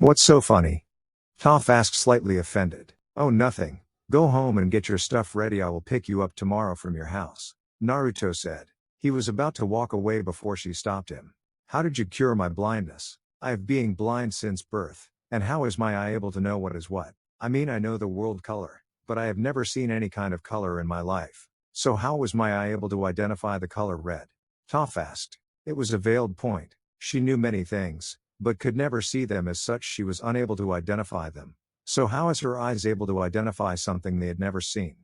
What's so funny? Toph asked, slightly offended. Oh, nothing. Go home and get your stuff ready. I will pick you up tomorrow from your house, Naruto said. He was about to walk away before she stopped him. How did you cure my blindness? I have been blind since birth, and how is my eye able to know what is what? I mean, I know the world color, but I have never seen any kind of color in my life. So how was my eye able to identify the color red? Toph asked. It was a veiled point. She knew many things, but could never see them. As such, she was unable to identify them. So how is her eyes able to identify something they had never seen?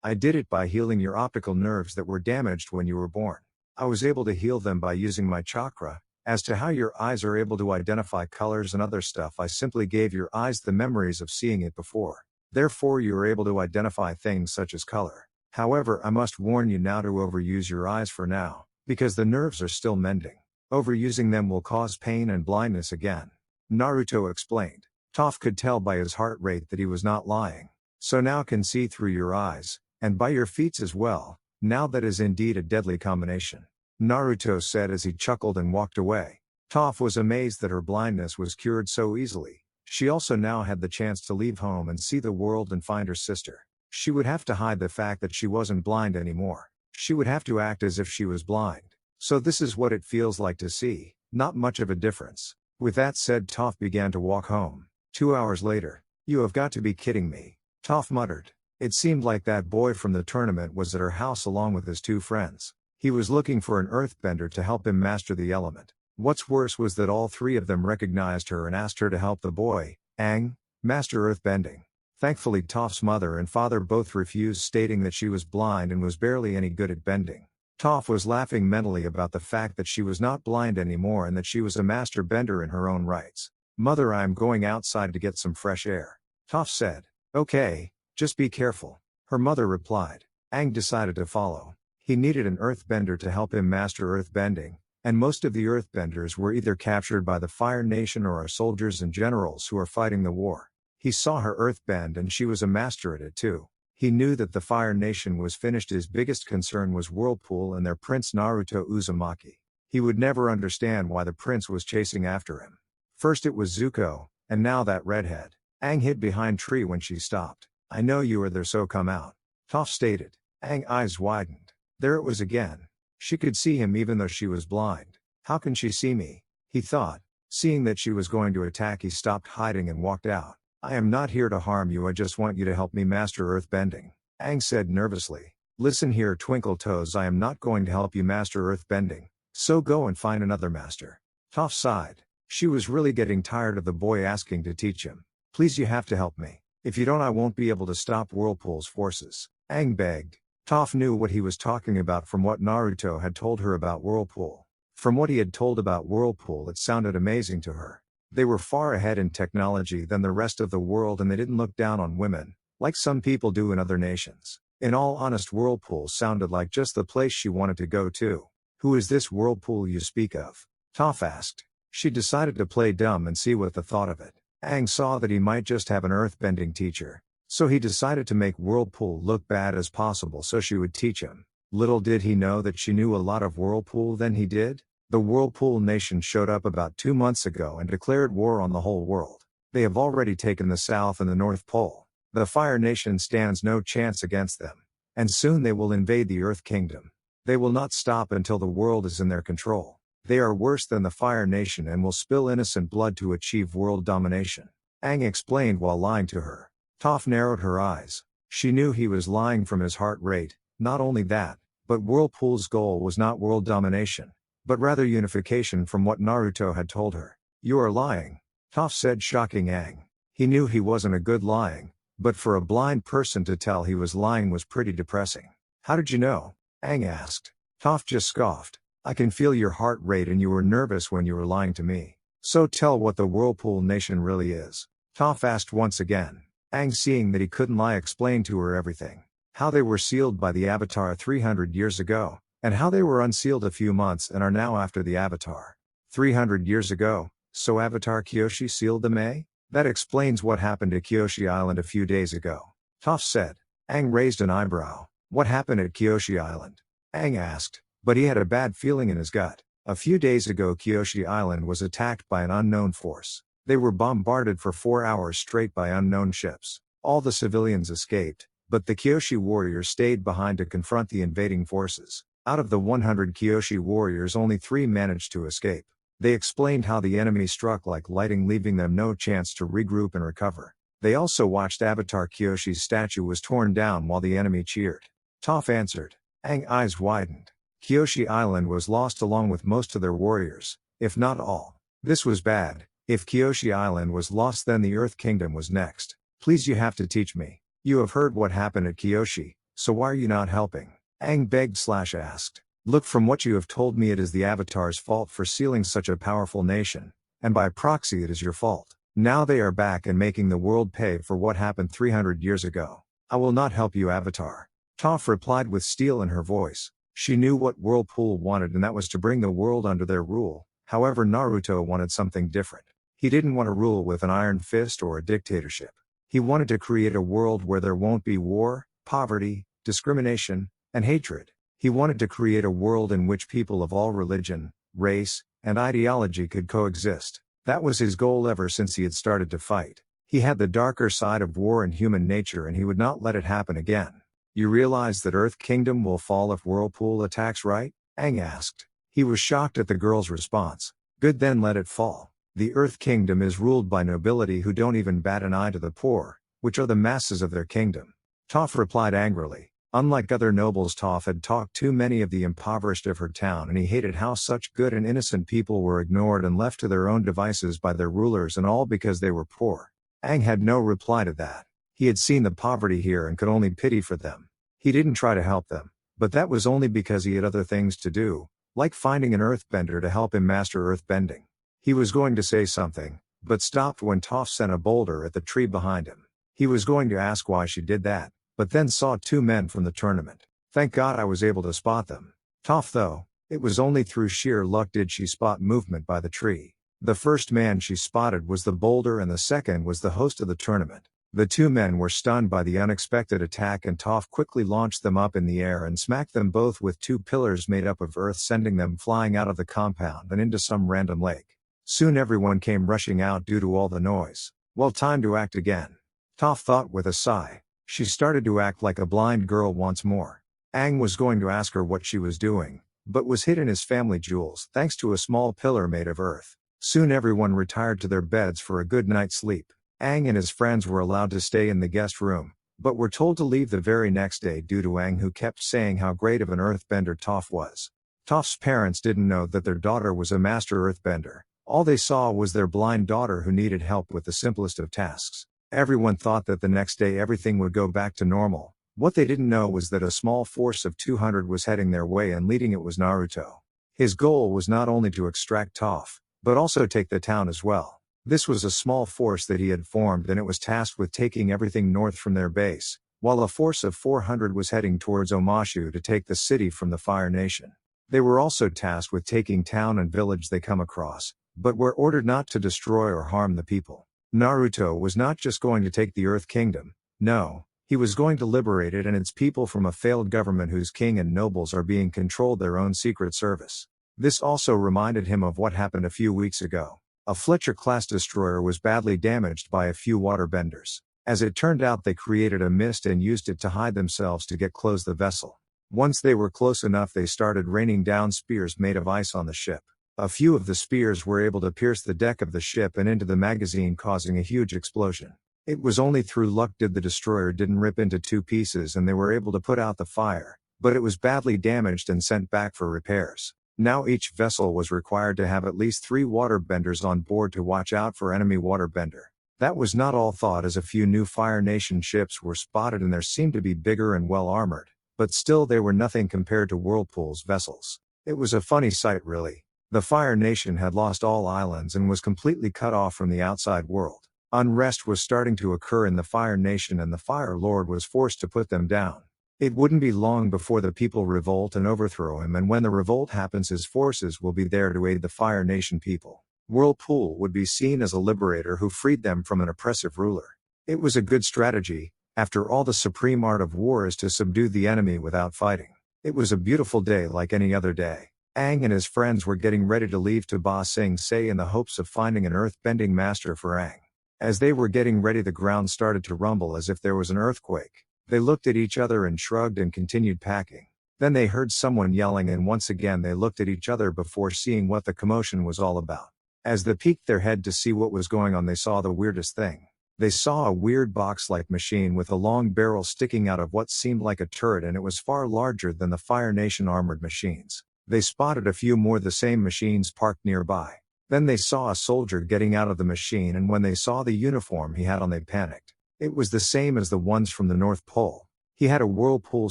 I did it by healing your optical nerves that were damaged when you were born. I was able to heal them by using my chakra. As to how your eyes are able to identify colors and other stuff, I simply gave your eyes the memories of seeing it before. Therefore you are able to identify things such as color. However, I must warn you now to overuse your eyes for now, because the nerves are still mending. Overusing them will cause pain and blindness again, Naruto explained. Toph could tell by his heart rate that he was not lying. So now can see through your eyes, and by your feet as well. Now that is indeed a deadly combination, Naruto said as he chuckled and walked away. Toph was amazed that her blindness was cured so easily. She also now had the chance to leave home and see the world and find her sister. She would have to hide the fact that she wasn't blind anymore. She would have to act as if she was blind. So this is what it feels like to see, not much of a difference. With that said, Toph began to walk home. 2 hours later. You have got to be kidding me, Toph muttered. It seemed like that boy from the tournament was at her house along with his 2 friends. He was looking for an earthbender to help him master the element. What's worse was that all 3 of them recognized her and asked her to help the boy, Aang, master earthbending. Thankfully, Toph's mother and father both refused, stating that she was blind and was barely any good at bending. Toph was laughing mentally about the fact that she was not blind anymore and that she was a master bender in her own rights. Mother, I am going outside to get some fresh air, Toph said. Okay, just be careful, her mother replied. Aang decided to follow. He needed an earthbender to help him master earthbending, and most of the earthbenders were either captured by the Fire Nation or are soldiers and generals who are fighting the war. He saw her earthbend and she was a master at it too. He knew that the Fire Nation was finished. His biggest concern was Whirlpool and their prince Naruto Uzumaki. He would never understand why the prince was chasing after him. First it was Zuko, and now that redhead. Aang hid behind tree when she stopped. I know you are there, so come out, Toph stated. Aang's eyes widened. There it was again. She could see him even though she was blind. How can she see me? He thought. Seeing that she was going to attack, he stopped hiding and walked out. I am not here to harm you, I just want you to help me master earthbending, Aang said nervously. Listen here, Twinkle Toes, I am not going to help you master earthbending, so go and find another master. Toph sighed. She was really getting tired of the boy asking to teach him. Please, you have to help me. If you don't, I won't be able to stop Whirlpool's forces, Aang begged. Toph knew what he was talking about from what Naruto had told her about Whirlpool. From what he had told about Whirlpool, it sounded amazing to her. They were far ahead in technology than the rest of the world, and they didn't look down on women, like some people do in other nations. In all honest, Whirlpool sounded like just the place she wanted to go to. Who is this Whirlpool you speak of? Toph asked. She decided to play dumb and see what the thought of it. Aang saw that he might just have an earthbending teacher. So he decided to make Whirlpool look bad as possible so she would teach him. Little did he know that she knew a lot of Whirlpool than he did. The Whirlpool Nation showed up about 2 months ago and declared war on the whole world. They have already taken the South and the North Pole. The Fire Nation stands no chance against them. And soon they will invade the Earth Kingdom. They will not stop until the world is in their control. They are worse than the Fire Nation and will spill innocent blood to achieve world domination, Aang explained while lying to her. Toph narrowed her eyes. She knew he was lying from his heart rate. Not only that, but Whirlpool's goal was not world domination, but rather unification, from what Naruto had told her. You are lying, Toph said, shocking Aang. He knew he wasn't a good lying, but for a blind person to tell he was lying was pretty depressing. How did you know? Aang asked. Toph just scoffed. I can feel your heart rate and you were nervous when you were lying to me. So tell what the Whirlpool Nation really is, Toph asked once again. Aang, seeing that he couldn't lie, explained to her everything. How they were sealed by the Avatar 300 years ago, and how they were unsealed a few months and are now after the Avatar. 300 years ago, so Avatar Kyoshi sealed them, eh? That explains what happened to Kyoshi Island a few days ago, Toph said. Aang raised an eyebrow. What happened at Kyoshi Island? Aang asked, but he had a bad feeling in his gut. A few days ago Kyoshi Island was attacked by an unknown force. They were bombarded for 4 hours straight by unknown ships. All the civilians escaped, but the Kyoshi warriors stayed behind to confront the invading forces. Out of the 100 Kyoshi warriors, only 3 managed to escape. They explained how the enemy struck like lightning, leaving them no chance to regroup and recover. They also watched Avatar Kyoshi's statue was torn down while the enemy cheered. Toph answered. Aang's eyes widened. Kyoshi Island was lost along with most of their warriors, if not all. This was bad. If Kyoshi Island was lost, then the Earth Kingdom was next. Please, you have to teach me. You have heard what happened at Kyoshi, so why are you not helping? Aang begged/asked. Look, from what you have told me, it is the Avatar's fault for sealing such a powerful nation, and by proxy it is your fault. Now they are back and making the world pay for what happened 300 years ago. I will not help you, Avatar. Toph replied with steel in her voice. She knew what Whirlpool wanted, and that was to bring the world under their rule. However, Naruto wanted something different. He didn't want to rule with an iron fist or a dictatorship. He wanted to create a world where there won't be war, poverty, discrimination, and hatred. He wanted to create a world in which people of all religion, race, and ideology could coexist. That was his goal ever since he had started to fight. He had the darker side of war in human nature, and he would not let it happen again. You realize that Earth Kingdom will fall if Whirlpool attacks, right? Aang asked. He was shocked at the girl's response. Good, then let it fall. The Earth Kingdom is ruled by nobility who don't even bat an eye to the poor, which are the masses of their kingdom. Toph replied angrily. Unlike other nobles, Toph had talked to many of the impoverished of her town, and he hated how such good and innocent people were ignored and left to their own devices by their rulers, and all because they were poor. Aang had no reply to that. He had seen the poverty here and could only pity for them. He didn't try to help them, but that was only because he had other things to do, like finding an earthbender to help him master earthbending. He was going to say something, but stopped when Toph sent a boulder at the tree behind him. He was going to ask why she did that, but then saw 2 men from the tournament. Thank God I was able to spot them. Toph, though, it was only through sheer luck did she spot movement by the tree. The first man she spotted was the boulder, and the second was the host of the tournament. The 2 men were stunned by the unexpected attack, and Toph quickly launched them up in the air and smacked them both with 2 pillars made up of earth, sending them flying out of the compound and into some random lake. Soon everyone came rushing out due to all the noise. Well, time to act again. Toph thought with a sigh. She started to act like a blind girl once more. Aang was going to ask her what she was doing, but was hid in his family jewels thanks to a small pillar made of earth. Soon everyone retired to their beds for a good night's sleep. Aang and his friends were allowed to stay in the guest room, but were told to leave the very next day due to Aang, who kept saying how great of an earthbender Toph was. Toph's parents didn't know that their daughter was a master earthbender. All they saw was their blind daughter who needed help with the simplest of tasks. Everyone thought that the next day everything would go back to normal. What they didn't know was that a small force of 200 was heading their way, and leading it was Naruto. His goal was not only to extract Toph, but also take the town as well. This was a small force that he had formed, and it was tasked with taking everything north from their base, while a force of 400 was heading towards Omashu to take the city from the Fire Nation. They were also tasked with taking town and village they come across, but were ordered not to destroy or harm the people. Naruto was not just going to take the Earth Kingdom, no, he was going to liberate it and its people from a failed government whose king and nobles are being controlled their own secret service. This also reminded him of what happened a few weeks ago. A Fletcher-class destroyer was badly damaged by a few waterbenders. As it turned out, they created a mist and used it to hide themselves to get close the vessel. Once they were close enough, they started raining down spears made of ice on the ship. A few of the spears were able to pierce the deck of the ship and into the magazine, causing a huge explosion. It was only through luck did the destroyer didn't rip into 2 pieces, and they were able to put out the fire, but it was badly damaged and sent back for repairs. Now each vessel was required to have at least 3 waterbenders on board to watch out for enemy waterbender. That was not all thought, as a few new Fire Nation ships were spotted, and there seemed to be bigger and well armored, but still they were nothing compared to Whirlpool's vessels. It was a funny sight, really. The Fire Nation had lost all islands and was completely cut off from the outside world. Unrest was starting to occur in the Fire Nation, and the Fire Lord was forced to put them down. It wouldn't be long before the people revolt and overthrow him, and when the revolt happens, his forces will be there to aid the Fire Nation people. Whirlpool would be seen as a liberator who freed them from an oppressive ruler. It was a good strategy. After all, the supreme art of war is to subdue the enemy without fighting. It was a beautiful day like any other day. Aang and his friends were getting ready to leave to Ba Sing Se in the hopes of finding an earth-bending master for Aang. As they were getting ready, the ground started to rumble as if there was an earthquake. They looked at each other and shrugged and continued packing. Then they heard someone yelling, and once again they looked at each other before seeing what the commotion was all about. As they peeked their head to see what was going on, they saw the weirdest thing. They saw a weird box-like machine with a long barrel sticking out of what seemed like a turret, and it was far larger than the Fire Nation armored machines. They spotted a few more the same machines parked nearby. Then they saw a soldier getting out of the machine, and when they saw the uniform he had on, they panicked. It was the same as the ones from the North Pole. He had a whirlpool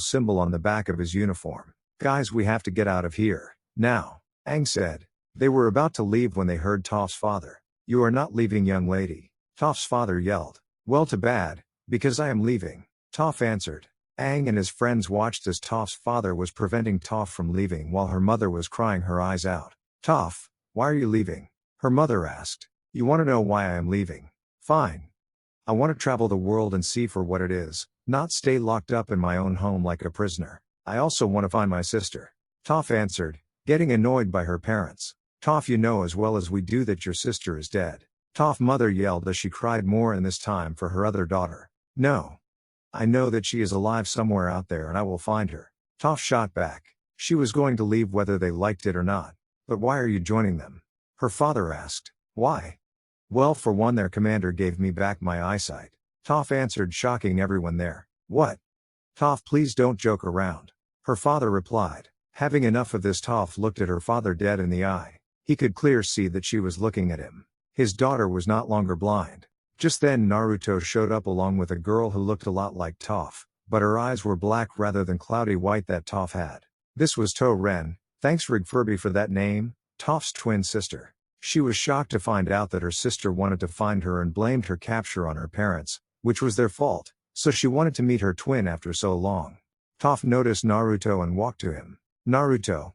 symbol on the back of his uniform. "Guys, we have to get out of here now," Aang said. They were about to leave when they heard Toph's father. "You are not leaving, young lady," Toph's father yelled. "Well, too bad, because I am leaving," Toph answered. Aang and his friends watched as Toph's father was preventing Toph from leaving while her mother was crying her eyes out. "Toph, why are you leaving?" her mother asked. "You want to know why I am leaving? Fine. I want to travel the world and see for what it is, not stay locked up in my own home like a prisoner. I also want to find my sister," Toph answered, getting annoyed by her parents. "Toph, you know as well as we do that your sister is dead," Toph's mother yelled as she cried more, and this time for her other daughter. "No. I know that she is alive somewhere out there and I will find her," Toph shot back. She was going to leave whether they liked it or not. "But why are you joining them?" her father asked. "Why? Well, for one, their commander gave me back my eyesight," Toph answered, shocking everyone there. "What? Toph, please don't joke around," her father replied. Having enough of this, Toph looked at her father dead in the eye. He could clearly see that she was looking at him. His daughter was not longer blind. Just then Naruto showed up along with a girl who looked a lot like Toph, but her eyes were black rather than cloudy white that Toph had. This was To Ren. Thanks Rig Furby for that name, Toph's twin sister. She was shocked to find out that her sister wanted to find her and blamed her capture on her parents, which was their fault, so she wanted to meet her twin after so long. Toph noticed Naruto and walked to him. "Naruto,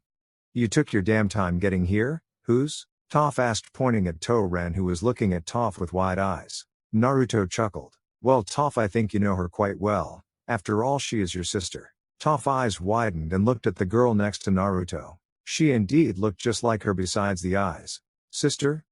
you took your damn time getting here? Who's?" Toph asked, pointing at To Ren, who was looking at Toph with wide eyes. Naruto chuckled. "Well, Toph, I think you know her quite well. After all, she is your sister." Toph's eyes widened and looked at the girl next to Naruto. She indeed looked just like her besides the eyes. "Sister?"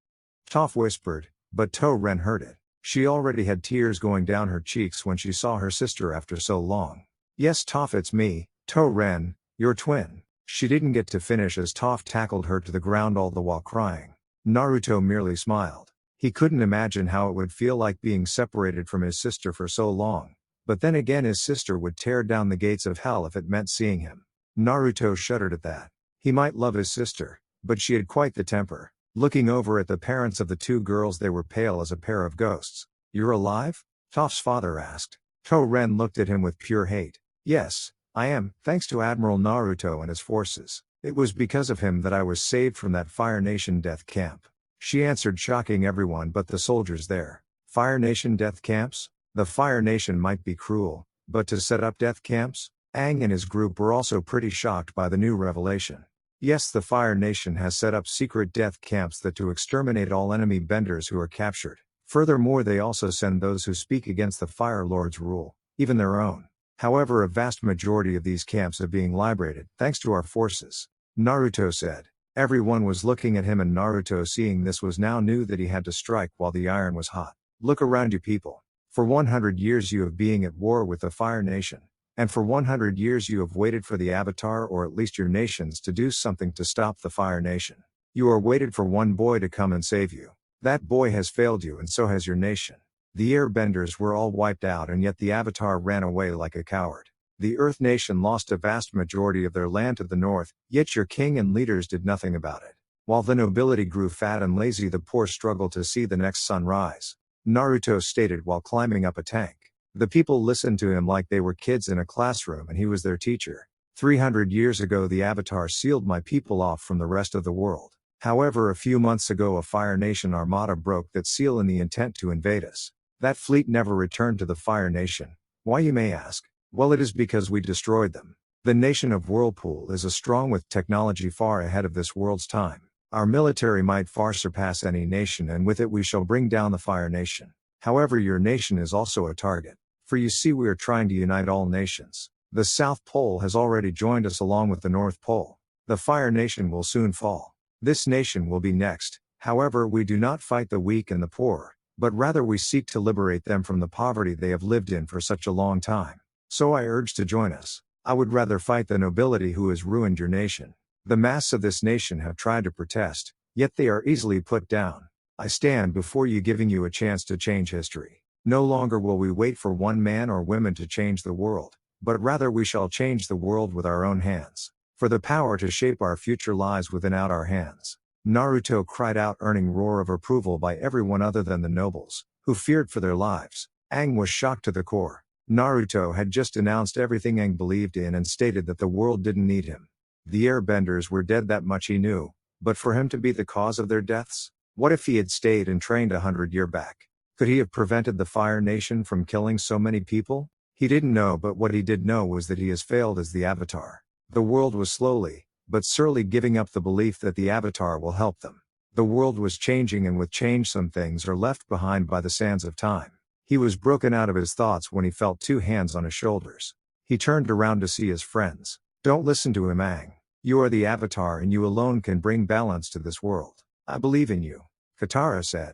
Toph whispered, but To Ren heard it. She already had tears going down her cheeks when she saw her sister after so long. "Yes, Toph, it's me, To Ren, your twin." She didn't get to finish as Toph tackled her to the ground, all the while crying. Naruto merely smiled. He couldn't imagine how it would feel like being separated from his sister for so long. But then again, his sister would tear down the gates of hell if it meant seeing him. Naruto shuddered at that. He might love his sister, but she had quite the temper. Looking over at the parents of the two girls, they were pale as a pair of ghosts. "You're alive?" Toph's father asked. To Ren looked at him with pure hate. "Yes, I am, thanks to Admiral Naruto and his forces. It was because of him that I was saved from that Fire Nation death camp," she answered, shocking everyone but the soldiers there. Fire Nation death camps? The Fire Nation might be cruel, but to set up death camps? Aang and his group were also pretty shocked by the new revelation. Yes, the Fire Nation has set up secret death camps that to exterminate all enemy benders who are captured. Furthermore, they also send those who speak against the Fire Lord's rule, even their own. However, a vast majority of these camps are being liberated, thanks to our forces, Naruto said. Everyone was looking at him, and Naruto, seeing this, was now knew that he had to strike while the iron was hot. "Look around you, people. For 100 years you have been at war with the Fire Nation. And for 100 years you have waited for the Avatar, or at least your nations, to do something to stop the Fire Nation. You are waited for one boy to come and save you. That boy has failed you, and so has your nation. The airbenders were all wiped out, and yet the Avatar ran away like a coward. The Earth Nation lost a vast majority of their land to the north, yet your king and leaders did nothing about it. While the nobility grew fat and lazy, the poor struggled to see the next sun rise," Naruto stated while climbing up a tank. The people listened to him like they were kids in a classroom and he was their teacher. 300 years ago the Avatar sealed my people off from the rest of the world. However, a few months ago a Fire Nation armada broke that seal in the intent to invade us. That fleet never returned to the Fire Nation. Why, you may ask? Well, it is because we destroyed them. The nation of Whirlpool is strong with technology far ahead of this world's time. Our military might far surpass any nation, and with it we shall bring down the Fire Nation. However, your nation is also a target. For you see, we are trying to unite all nations. The South Pole has already joined us along with the North Pole. The Fire Nation will soon fall. This nation will be next. However, we do not fight the weak and the poor, but rather we seek to liberate them from the poverty they have lived in for such a long time. So I urge to join us. I would rather fight the nobility who has ruined your nation. The mass of this nation have tried to protest, yet they are easily put down. I stand before you giving you a chance to change history. No longer will we wait for one man or women to change the world, but rather we shall change the world with our own hands. For the power to shape our future lies within our hands. Naruto cried out, earning roar of approval by everyone other than the nobles, who feared for their lives. Aang was shocked to the core. Naruto had just announced everything Aang believed in and stated that the world didn't need him. The airbenders were dead, that much he knew, but for him to be the cause of their deaths? What if he had stayed and trained 100 years back? Could he have prevented the Fire Nation from killing so many people? He didn't know, but what he did know was that he has failed as the Avatar. The world was slowly, but surely giving up the belief that the Avatar will help them. The world was changing, and with change some things are left behind by the sands of time. He was broken out of his thoughts when he felt 2 hands on his shoulders. He turned around to see his friends. Don't listen to him, Aang. You are the Avatar and you alone can bring balance to this world. I believe in you. Katara said.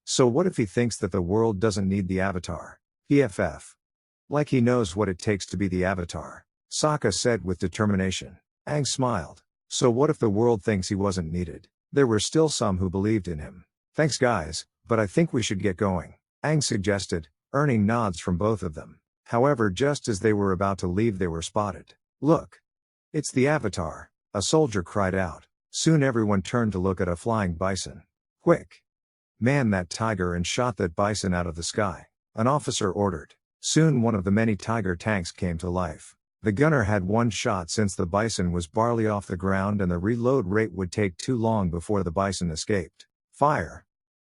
So what if he thinks that the world doesn't need the Avatar? PFF. Like he knows what it takes to be the Avatar. Sokka said with determination. Aang smiled. So what if the world thinks he wasn't needed? There were still some who believed in him. Thanks guys, but I think we should get going, Aang suggested, earning nods from both of them. However, just as they were about to leave, they were spotted. Look! It's the Avatar, a soldier cried out. Soon everyone turned to look at a flying bison. Quick! Man that tiger and shot that bison out of the sky, an officer ordered. Soon one of the many tiger tanks came to life. The gunner had one shot since the bison was barely off the ground and the reload rate would take too long before the bison escaped. Fire!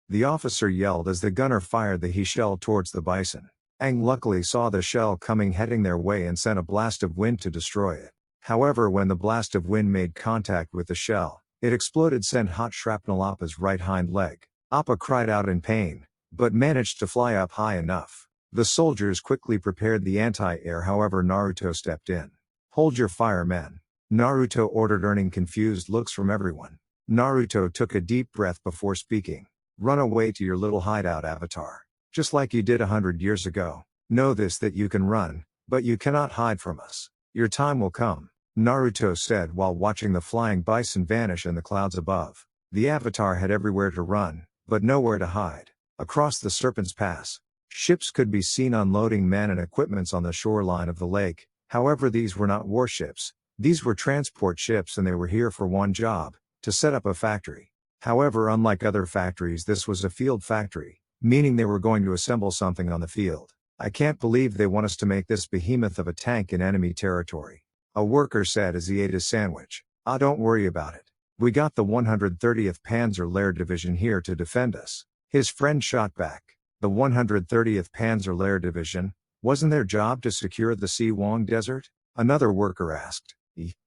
The officer yelled as the gunner fired the he shell towards the bison. Aang luckily saw the shell coming, heading their way, and sent a blast of wind to destroy it. However, when the blast of wind made contact with the shell, it exploded, sent hot shrapnel Appa's right hind leg. Appa cried out in pain, but managed to fly up high enough. The soldiers quickly prepared the anti-air, however Naruto stepped in. Hold your fire, men. Naruto ordered, earning confused looks from everyone. Naruto took a deep breath before speaking. Run away to your little hideout, Avatar. Just like you did 100 years ago. Know this, that you can run, but you cannot hide from us. Your time will come, Naruto said while watching the flying bison vanish in the clouds above. The Avatar had everywhere to run, but nowhere to hide. Across the Serpent's Pass, ships could be seen unloading men and equipments on the shoreline of the lake. However, these were not warships. These were transport ships, and they were here for one job, to set up a factory. However, unlike other factories, this was a field factory, meaning they were going to assemble something on the field. I can't believe they want us to make this behemoth of a tank in enemy territory, a worker said as he ate his sandwich. Don't worry about it. We got the 130th Panzer Lehr Division here to defend us. His friend shot back. The 130th Panzer Lehr Division, wasn't their job to secure the Siwang Desert? Another worker asked.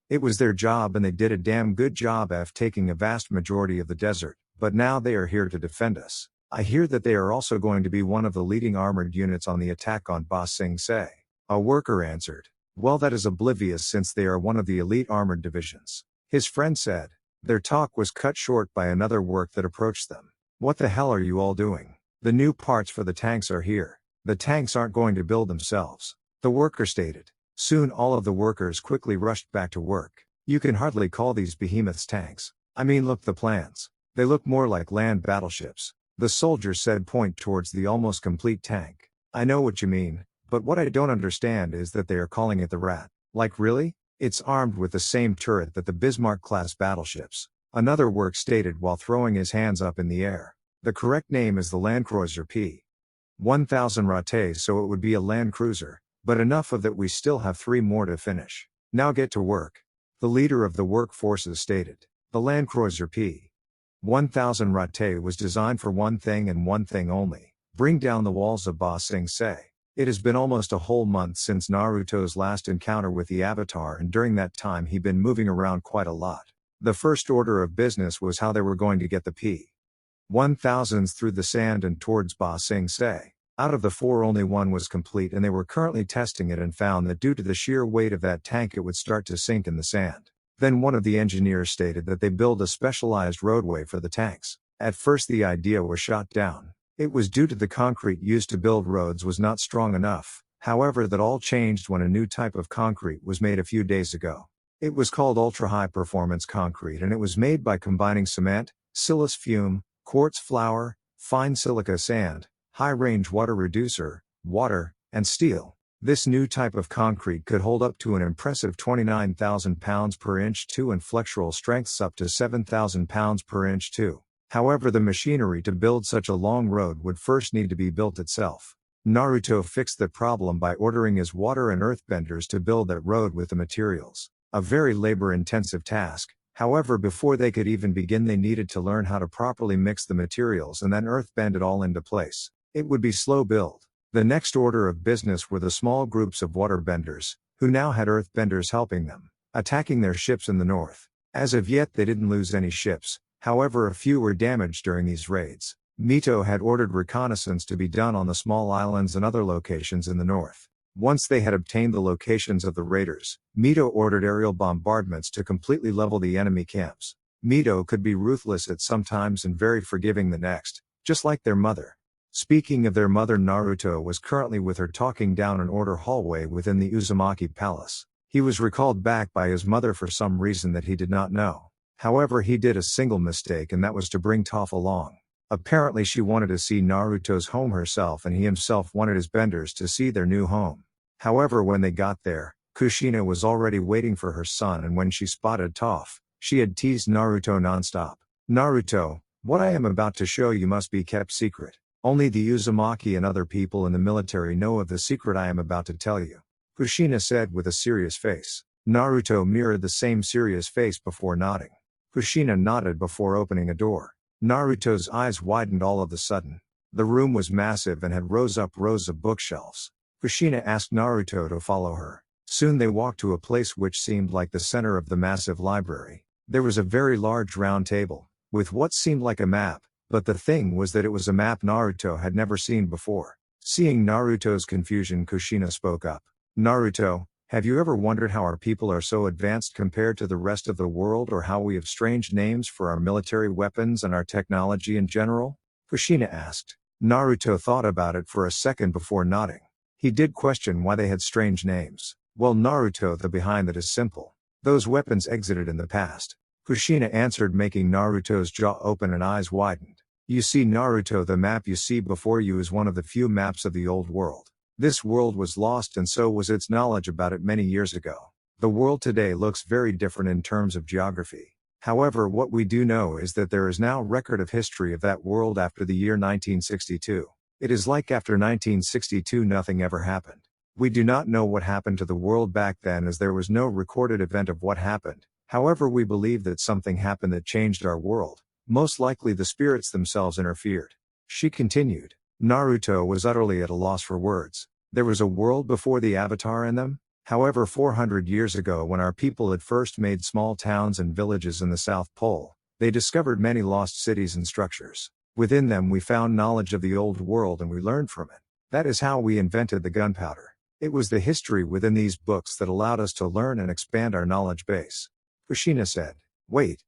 It was their job, and they did a damn good job of taking a vast majority of the desert, but now they are here to defend us. I hear that they are also going to be one of the leading armored units on the attack on Ba Sing Se. A worker answered. Well, that is oblivious, since they are one of the elite armored divisions. His friend said. Their talk was cut short by another work that approached them. What the hell are you all doing? The new parts for the tanks are here. The tanks aren't going to build themselves, the worker stated. Soon all of the workers quickly rushed back to work. You can hardly call these behemoths tanks. I mean, look, the plans. They look more like land battleships. The soldier said, point towards the almost complete tank. I know what you mean, but what I don't understand is that they are calling it the Rat. Like really? It's armed with the same turret that the Bismarck-class battleships. Another work stated while throwing his hands up in the air. The correct name is the Landcruiser P-1000 Rate, so it would be a land cruiser, but enough of that, we still have 3 more to finish. Now get to work. The leader of the workforces stated. The Landcruiser P-1000 Rate was designed for one thing and one thing only: bring down the walls of Ba Sing Se. It has been almost a whole month since Naruto's last encounter with the Avatar, and during that time he'd been moving around quite a lot. The first order of business was how they were going to get the P-1000s through the sand and towards Ba Sing Se. Out of the 4, only one was complete, and they were currently testing it and found that due to the sheer weight of that tank it would start to sink in the sand. Then one of the engineers stated that they build a specialized roadway for the tanks. At first the idea was shot down. It was due to the concrete used to build roads was not strong enough. However, that all changed when a new type of concrete was made a few days ago. It was called ultra-high performance concrete, and it was made by combining cement, silice fume, quartz flour, fine silica sand, high-range water reducer, water, and steel. This new type of concrete could hold up to an impressive 29,000 pounds per inch too, and flexural strengths up to 7,000 pounds per inch too. However, the machinery to build such a long road would first need to be built itself. Naruto fixed the problem by ordering his water and earthbenders to build that road with the materials. A very labor-intensive task. However, before they could even begin, they needed to learn how to properly mix the materials and then earthbend it all into place. It would be slow build. The next order of business were the small groups of waterbenders, who now had earthbenders helping them, attacking their ships in the north. As of yet they didn't lose any ships, however a few were damaged during these raids. Mito had ordered reconnaissance to be done on the small islands and other locations in the north. Once they had obtained the locations of the raiders, Mito ordered aerial bombardments to completely level the enemy camps. Mito could be ruthless at some times and very forgiving the next, just like their mother. Speaking of their mother, Naruto was currently with her talking down an order hallway within the Uzumaki Palace. He was recalled back by his mother for some reason that he did not know. However, he did a single mistake, and that was to bring Toph along. Apparently she wanted to see Naruto's home herself, and he himself wanted his benders to see their new home. However, when they got there, Kushina was already waiting for her son, and when she spotted Toph, she had teased Naruto nonstop. "Naruto, what I am about to show you must be kept secret. Only the Uzumaki and other people in the military know of the secret I am about to tell you," Kushina said with a serious face. Naruto mirrored the same serious face before nodding. Kushina nodded before opening a door. Naruto's eyes widened all of a sudden. The room was massive and had rows of bookshelves. Kushina asked Naruto to follow her. Soon they walked to a place which seemed like the center of the massive library. There was a very large round table, with what seemed like a map, but the thing was that it was a map Naruto had never seen before. Seeing Naruto's confusion, Kushina spoke up. "Naruto, have you ever wondered how our people are so advanced compared to the rest of the world, or how we have strange names for our military weapons and our technology in general?" Kushina asked. Naruto thought about it for a second before nodding. He did question why they had strange names. "Well, Naruto, the behind that is simple. Those weapons exited in the past," Kushina answered, making Naruto's jaw open and eyes widened. "You see, Naruto, the map you see before you is one of the few maps of the old world. This world was lost, and so was its knowledge about it many years ago. The world today looks very different in terms of geography. However, what we do know is that there is now record of history of that world after the year 1962. It is like after 1962 nothing ever happened. We do not know what happened to the world back then, as there was no recorded event of what happened. However, we believe that something happened that changed our world. Most likely the spirits themselves interfered." She continued. Naruto was utterly at a loss for words. There was a world before the Avatar in them? However, 400 years ago, when our people had first made small towns and villages in the South Pole, they discovered many lost cities and structures. Within them we found knowledge of the old world, and we learned from it. That is how we invented the gunpowder. It was the history within these books that allowed us to learn and expand our knowledge base. Kushina said. "Wait.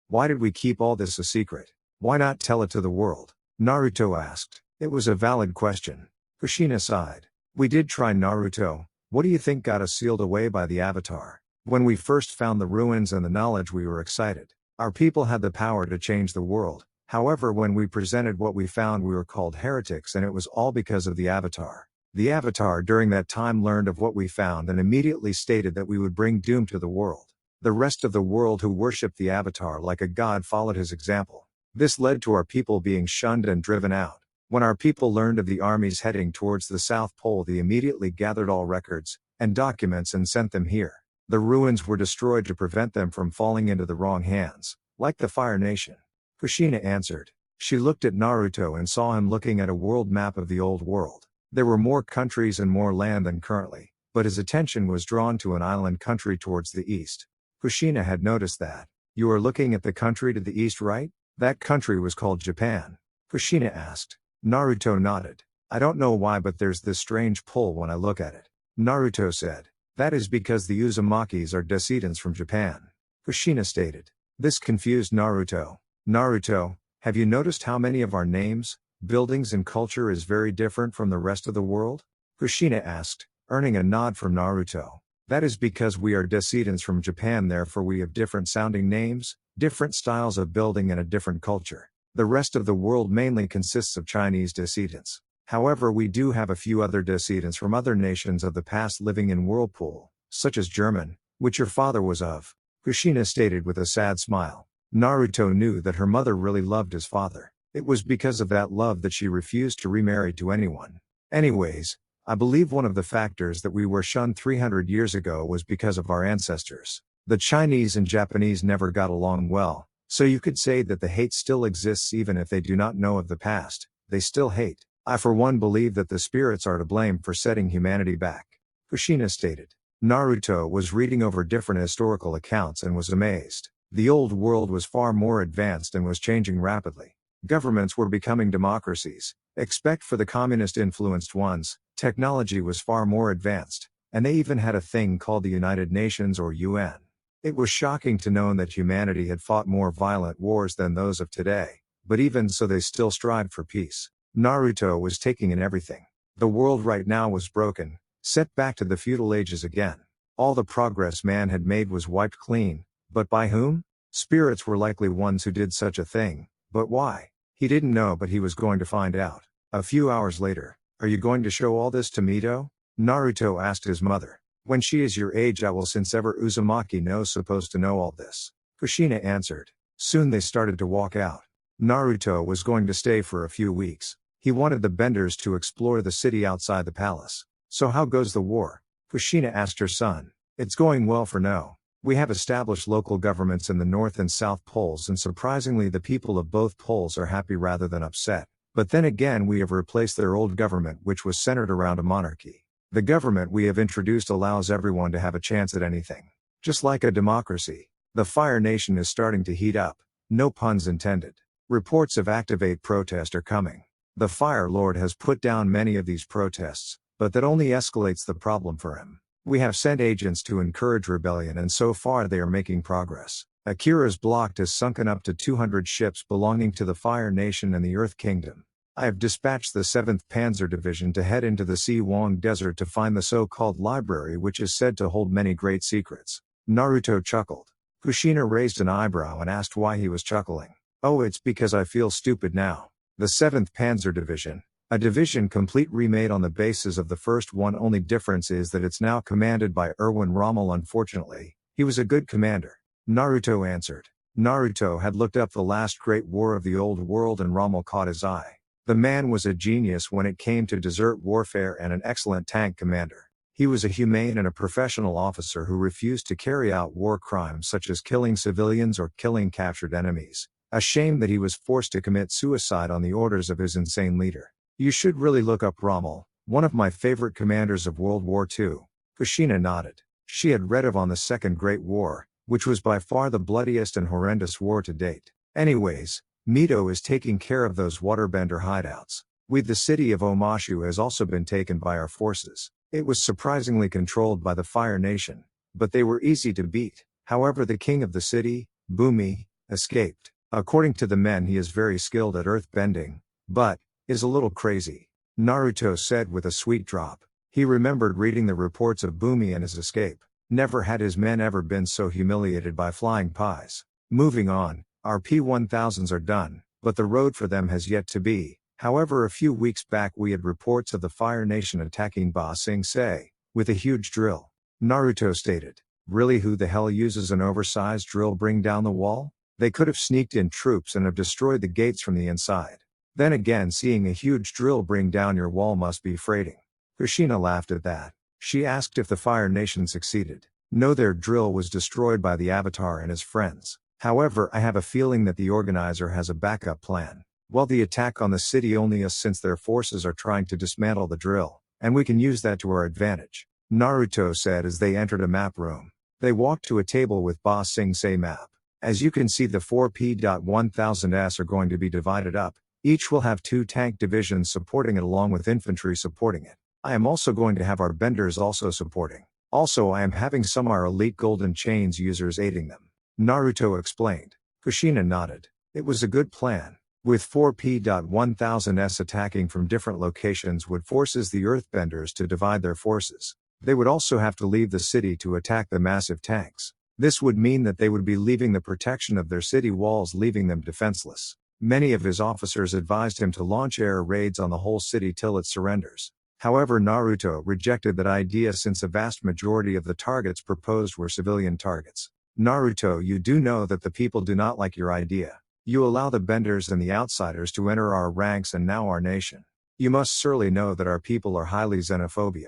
Why did we keep all this a secret? Why not tell it to the world?" Naruto asked. It was a valid question. Kushina sighed. "We did try, Naruto. What do you think got us sealed away by the Avatar? When we first found the ruins and the knowledge, we were excited. Our people had the power to change the world. However, when we presented what we found, we were called heretics, and it was all because of the Avatar. The Avatar during that time learned of what we found and immediately stated that we would bring doom to the world. The rest of the world who worshipped the Avatar like a god followed his example. This led to our people being shunned and driven out. When our people learned of the armies heading towards the South Pole, they immediately gathered all records and documents and sent them here. The ruins were destroyed to prevent them from falling into the wrong hands, like the Fire Nation." Kushina answered. She looked at Naruto and saw him looking at a world map of the old world. There were more countries and more land than currently, but his attention was drawn to an island country towards the east. Kushina had noticed that. "You are looking at the country to the east, right? That country was called Japan?" Kushina asked. Naruto nodded. "I don't know why, but there's this strange pull when I look at it." Naruto said. "That is because the Uzumakis are descendants from Japan." Kushina stated. This confused Naruto. Naruto, have you noticed how many of our names, buildings and culture is very different from the rest of the world? Kushina asked, earning a nod from Naruto. That is because we are descendants from Japan, therefore we have different sounding names, different styles of building and a different culture. The rest of the world mainly consists of Chinese descendants. However, we do have a few other descendants from other nations of the past living in Whirlpool, such as German, which your father was of. Kushina stated with a sad smile. Naruto knew that her mother really loved his father. It was because of that love that she refused to remarry to anyone. Anyways, I believe one of the factors that we were shunned 300 years ago was because of our ancestors. The Chinese and Japanese never got along well, so you could say that the hate still exists even if they do not know of the past, they still hate. I for one believe that the spirits are to blame for setting humanity back. Kushina stated. Naruto was reading over different historical accounts and was amazed. The old world was far more advanced and was changing rapidly. Governments were becoming democracies, except for the communist-influenced ones. Technology was far more advanced, and they even had a thing called the United Nations or UN. It was shocking to know that humanity had fought more violent wars than those of today, but even so they still strived for peace. Naruto was taking in everything. The world right now was broken, set back to the feudal ages again. All the progress man had made was wiped clean, but by whom? Spirits were likely ones who did such a thing, but why? He didn't know, but he was going to find out. A few hours later, are you going to show all this to Mito? Naruto asked his mother. When she is your age I will, since ever Uzumaki knows supposed to know all this. Kushina answered. Soon they started to walk out. Naruto was going to stay for a few weeks. He wanted the benders to explore the city outside the palace. So how goes the war? Kushina asked her son. It's going well for now. We have established local governments in the North and South Poles, and surprisingly the people of both poles are happy rather than upset. But then again we have replaced their old government, which was centered around a monarchy. The government we have introduced allows everyone to have a chance at anything. Just like a democracy. The Fire Nation is starting to heat up. No puns intended. Reports of activate protest are coming. The Fire Lord has put down many of these protests, but that only escalates the problem for him. We have sent agents to encourage rebellion, and so far they are making progress. Akira's block has sunken up to 200 ships belonging to the Fire Nation and the Earth Kingdom. I have dispatched the 7th Panzer Division to head into the Siwang Desert to find the so-called library, which is said to hold many great secrets. Naruto chuckled. Kushina raised an eyebrow and asked why he was chuckling. Oh, it's because I feel stupid now. The 7th Panzer Division, a division complete remade on the basis of the first one, only difference is that it's now commanded by Erwin Rommel. Unfortunately, he was a good commander. Naruto answered. Naruto had looked up the last great war of the old world and Rommel caught his eye. The man was a genius when it came to desert warfare and an excellent tank commander. He was a humane and a professional officer who refused to carry out war crimes such as killing civilians or killing captured enemies. A shame that he was forced to commit suicide on the orders of his insane leader. You should really look up Rommel, one of my favorite commanders of World War II. Kushina nodded. She had read of on the Second Great War, which was by far the bloodiest and horrendous war to date. Anyways, Mito is taking care of those waterbender hideouts. The city of Omashu has also been taken by our forces. It was surprisingly controlled by the Fire Nation, but they were easy to beat. However, the king of the city, Bumi, escaped. According to the men, he is very skilled at earth bending, but is a little crazy. Naruto said with a sweet drop. He remembered reading the reports of Bumi and his escape. Never had his men ever been so humiliated by flying pies. Moving on, our P-1000s are done, but the road for them has yet to be. However, a few weeks back we had reports of the Fire Nation attacking Ba Sing Se with a huge drill. Naruto stated. Really, who the hell uses an oversized drill bring down the wall? They could have sneaked in troops and have destroyed the gates from the inside. Then again, seeing a huge drill bring down your wall must be frightening. Kushina laughed at that. She asked if the Fire Nation succeeded. No, their drill was destroyed by the Avatar and his friends. However, I have a feeling that the organizer has a backup plan. Well, the attack on the city only us since their forces are trying to dismantle the drill, and we can use that to our advantage. Naruto said as they entered a map room. They walked to a table with Ba Sing Se map. As you can see, the 4P.1000s are going to be divided up. Each will have 2 tank divisions supporting it along with infantry supporting it. I am also going to have our benders also supporting. Also, I am having some our elite golden chains users aiding them. Naruto explained. Kushina nodded. It was a good plan. With 4P.1000s attacking from different locations would forces the Earthbenders to divide their forces. They would also have to leave the city to attack the massive tanks. This would mean that they would be leaving the protection of their city walls, leaving them defenseless. Many of his officers advised him to launch air raids on the whole city till it surrenders. However, Naruto rejected that idea since a vast majority of the targets proposed were civilian targets. Naruto, you do know that the people do not like your idea. You allow the Benders and the outsiders to enter our ranks and now our nation. You must surely know that our people are highly xenophobia.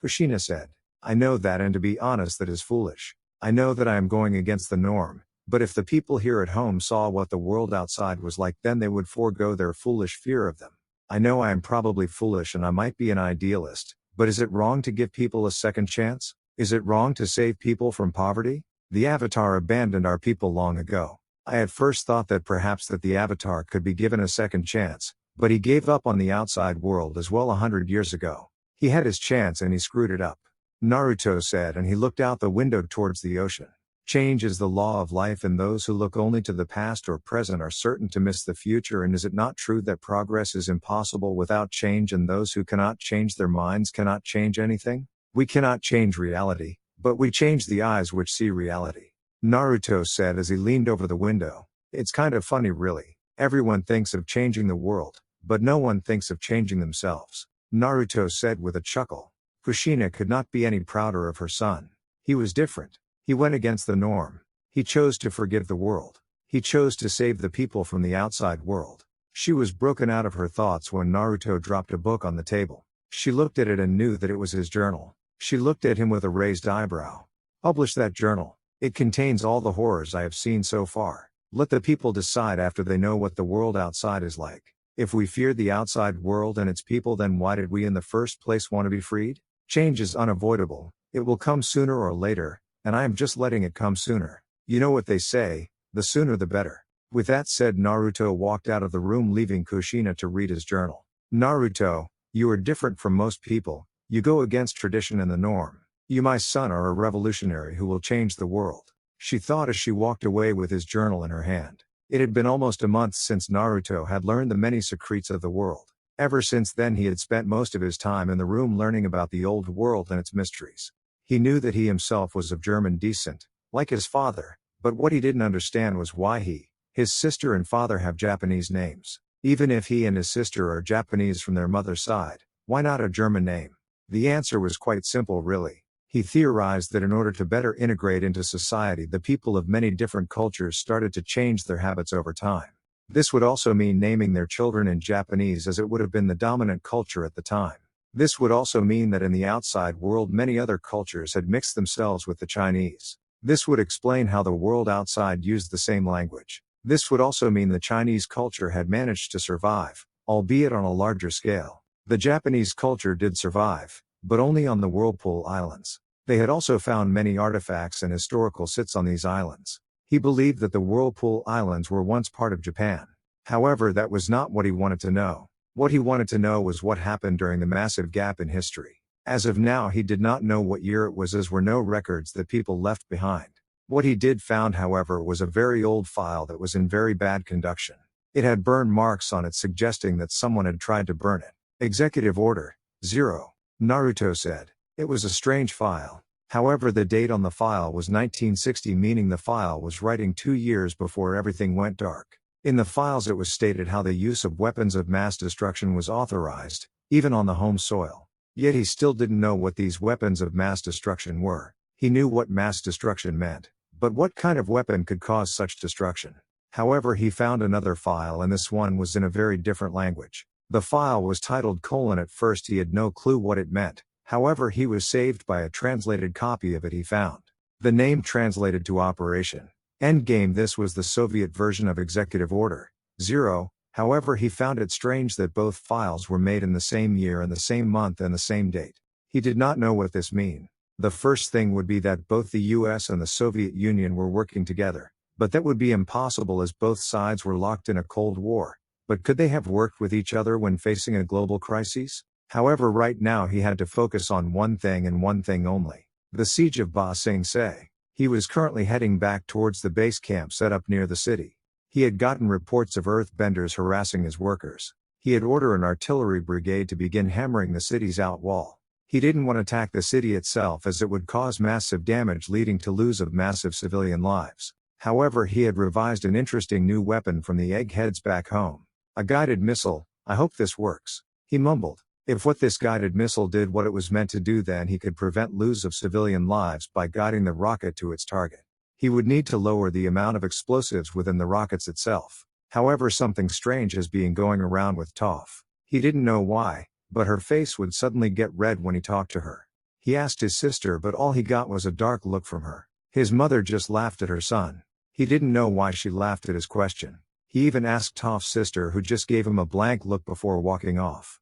Kushina said. I know that, and to be honest, that is foolish. I know that I am going against the norm, but if the people here at home saw what the world outside was like, then they would forego their foolish fear of them. I know I am probably foolish and I might be an idealist, but is it wrong to give people a second chance? Is it wrong to save people from poverty? The Avatar abandoned our people long ago. I at first thought that perhaps that the Avatar could be given a second chance, but he gave up on the outside world as well 100 years ago. He had his chance and he screwed it up. Naruto said, and he looked out the window towards the ocean. Change is the law of life, and those who look only to the past or present are certain to miss the future. And is it not true that progress is impossible without change, and those who cannot change their minds cannot change anything? We cannot change reality, but we change the eyes which see reality. Naruto said as he leaned over the window. It's kind of funny, really. Everyone thinks of changing the world, but no one thinks of changing themselves. Naruto said with a chuckle. Kushina could not be any prouder of her son. He was different. He went against the norm. He chose to forgive the world. He chose to save the people from the outside world. She was broken out of her thoughts when Naruto dropped a book on the table. She looked at it and knew that it was his journal. She looked at him with a raised eyebrow. Publish that journal. It contains all the horrors I have seen so far. Let the people decide after they know what the world outside is like. If we fear the outside world and its people, then why did we in the first place want to be freed? Change is unavoidable. It will come sooner or later, and I am just letting it come sooner. You know what they say, the sooner the better. With that said, Naruto walked out of the room, leaving Kushina to read his journal. Naruto, you are different from most people. You go against tradition and the norm. You, my son, are a revolutionary who will change the world. She thought as she walked away with his journal in her hand. It had been almost a month since Naruto had learned the many secrets of the world. Ever since then he had spent most of his time in the room learning about the old world and its mysteries. He knew that he himself was of German descent, like his father, but what he didn't understand was why his sister and father have Japanese names. Even if he and his sister are Japanese from their mother's side, why not a German name? The answer was quite simple, really. He theorized that in order to better integrate into society, the people of many different cultures started to change their habits over time. This would also mean naming their children in Japanese, as it would have been the dominant culture at the time. This would also mean that in the outside world many other cultures had mixed themselves with the Chinese. This would explain how the world outside used the same language. This would also mean the Chinese culture had managed to survive, albeit on a larger scale. The Japanese culture did survive, but only on the Whirlpool Islands. They had also found many artifacts and historical sites on these islands. He believed that the Whirlpool Islands were once part of Japan. However, that was not what he wanted to know. What he wanted to know was what happened during the massive gap in history. As of now, he did not know what year it was, as were no records that people left behind. What he did found, however, was a very old file that was in very bad condition. It had burn marks on it, suggesting that someone had tried to burn it. Executive Order 0. Naruto said. It was a strange file. However, the date on the file was 1960, meaning the file was writing 2 years before everything went dark. In the files it was stated how the use of weapons of mass destruction was authorized, even on the home soil. Yet he still didn't know what these weapons of mass destruction were. He knew what mass destruction meant, but what kind of weapon could cause such destruction? However, he found another file, and this one was in a very different language. The file was titled : At first he had no clue what it meant. However, he was saved by a translated copy of it he found. The name translated to Operation Endgame. This was the Soviet version of Executive Order 0. However, he found it strange that both files were made in the same year and the same month and the same date. He did not know what this meant. The first thing would be that both the US and the Soviet Union were working together, but that would be impossible as both sides were locked in a Cold War. But could they have worked with each other when facing a global crisis? However, right now he had to focus on one thing and one thing only: the siege of Ba Sing Se. He was currently heading back towards the base camp set up near the city. He had gotten reports of earthbenders harassing his workers. He had ordered an artillery brigade to begin hammering the city's outwall. He didn't want to attack the city itself as it would cause massive damage leading to loss of massive civilian lives. However, he had revised an interesting new weapon from the eggheads back home. A guided missile. I hope this works. He mumbled. If what this guided missile did what it was meant to do, then he could prevent loss of civilian lives by guiding the rocket to its target. He would need to lower the amount of explosives within the rockets itself. However, something strange is being going around with Toph. He didn't know why, but her face would suddenly get red when he talked to her. He asked his sister, but all he got was a dark look from her. His mother just laughed at her son. He didn't know why she laughed at his question. He even asked Toph's sister, who just gave him a blank look before walking off.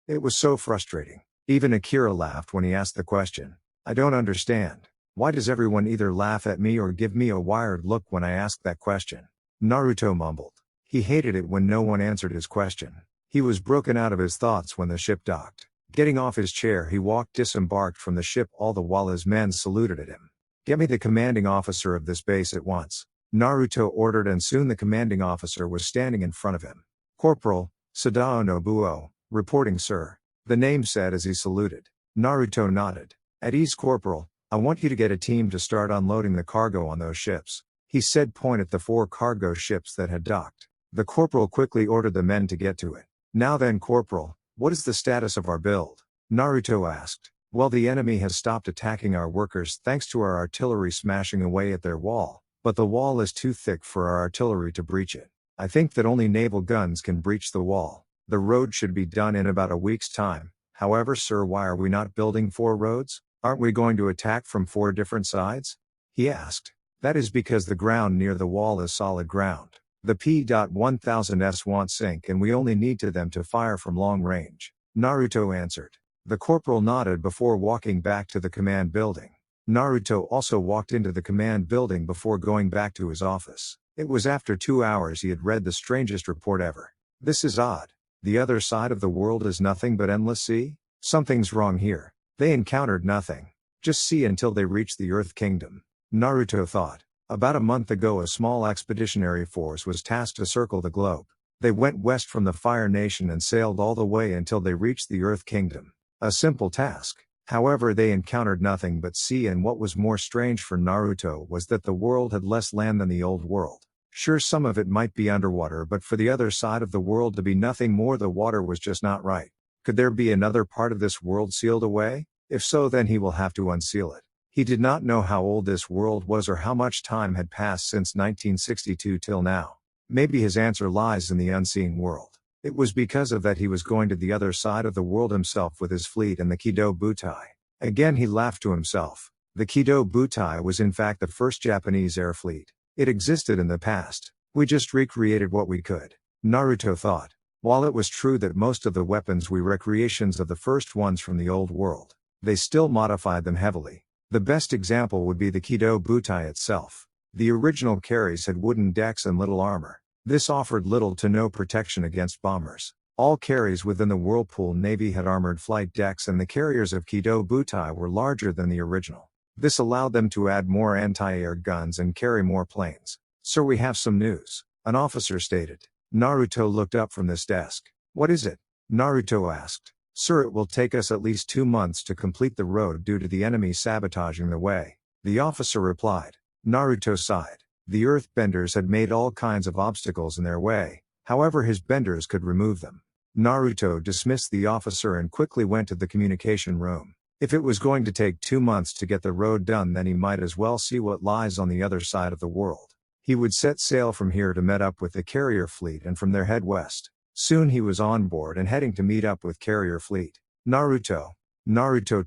It was so frustrating. Even Akira laughed when he asked the question. I don't understand. Why does everyone either laugh at me or give me a wired look when I ask that question? Naruto mumbled. He hated it when no one answered his question. He was broken out of his thoughts when the ship docked. Getting off his chair, he disembarked from the ship, all the while his men saluted at him. Get me the commanding officer of this base at once, Naruto ordered, and soon the commanding officer was standing in front of him. Corporal Sadao Nobuo, reporting, sir, the name said as he saluted. Naruto nodded. At ease, Corporal. I want you to get a team to start unloading the cargo on those ships, he said, point at the 4 cargo ships that had docked. The corporal quickly ordered the men to get to it. Now then, Corporal, what is the status of our build? Naruto asked. Well, the enemy has stopped attacking our workers thanks to our artillery smashing away at their wall, but the wall is too thick for our artillery to breach it. I think that only naval guns can breach the wall. The road should be done in about a week's time. However, sir, why are we not building 4 roads? Aren't we going to attack from 4 different sides? He asked. That is because the ground near the wall is solid ground. The P.1000s won't sink and we only need them to fire from long range, Naruto answered. The corporal nodded before walking back to the command building. Naruto also walked into the command building before going back to his office. It was after 2 hours he had read the strangest report ever. This is odd. The other side of the world is nothing but endless sea? Something's wrong here. They encountered nothing. Just sea until they reached the Earth Kingdom, Naruto thought. About a month ago a small expeditionary force was tasked to circle the globe. They went west from the Fire Nation and sailed all the way until they reached the Earth Kingdom. A simple task. However, they encountered nothing but sea, and what was more strange for Naruto was that the world had less land than the old world. Sure, some of it might be underwater, but for the other side of the world to be nothing more, the water was just not right. Could there be another part of this world sealed away? If so, then he will have to unseal it. He did not know how old this world was or how much time had passed since 1962 till now. Maybe his answer lies in the unseen world. It was because of that he was going to the other side of the world himself with his fleet and the Kido Butai. Again he laughed to himself. The Kido Butai was in fact the first Japanese air fleet. It existed in the past. We just recreated what we could, Naruto thought. While it was true that most of the weapons were recreations of the first ones from the old world, they still modified them heavily. The best example would be the Kido Butai itself. The original carries had wooden decks and little armor. This offered little to no protection against bombers. All carries within the Whirlpool Navy had armored flight decks, and the carriers of Kido Butai were larger than the original. This allowed them to add more anti-air guns and carry more planes. Sir, we have some news, an officer stated. Naruto looked up from this desk. What is it? Naruto asked. Sir, it will take us at least 2 months to complete the road due to the enemy sabotaging the way, the officer replied. Naruto sighed. The earthbenders had made all kinds of obstacles in their way, however his benders could remove them. Naruto dismissed the officer and quickly went to the communication room. If it was going to take 2 months to get the road done, then he might as well see what lies on the other side of the world. He would set sail from here to meet up with the carrier fleet and from there head west. Soon he was on board and heading to meet up with carrier fleet. Naruto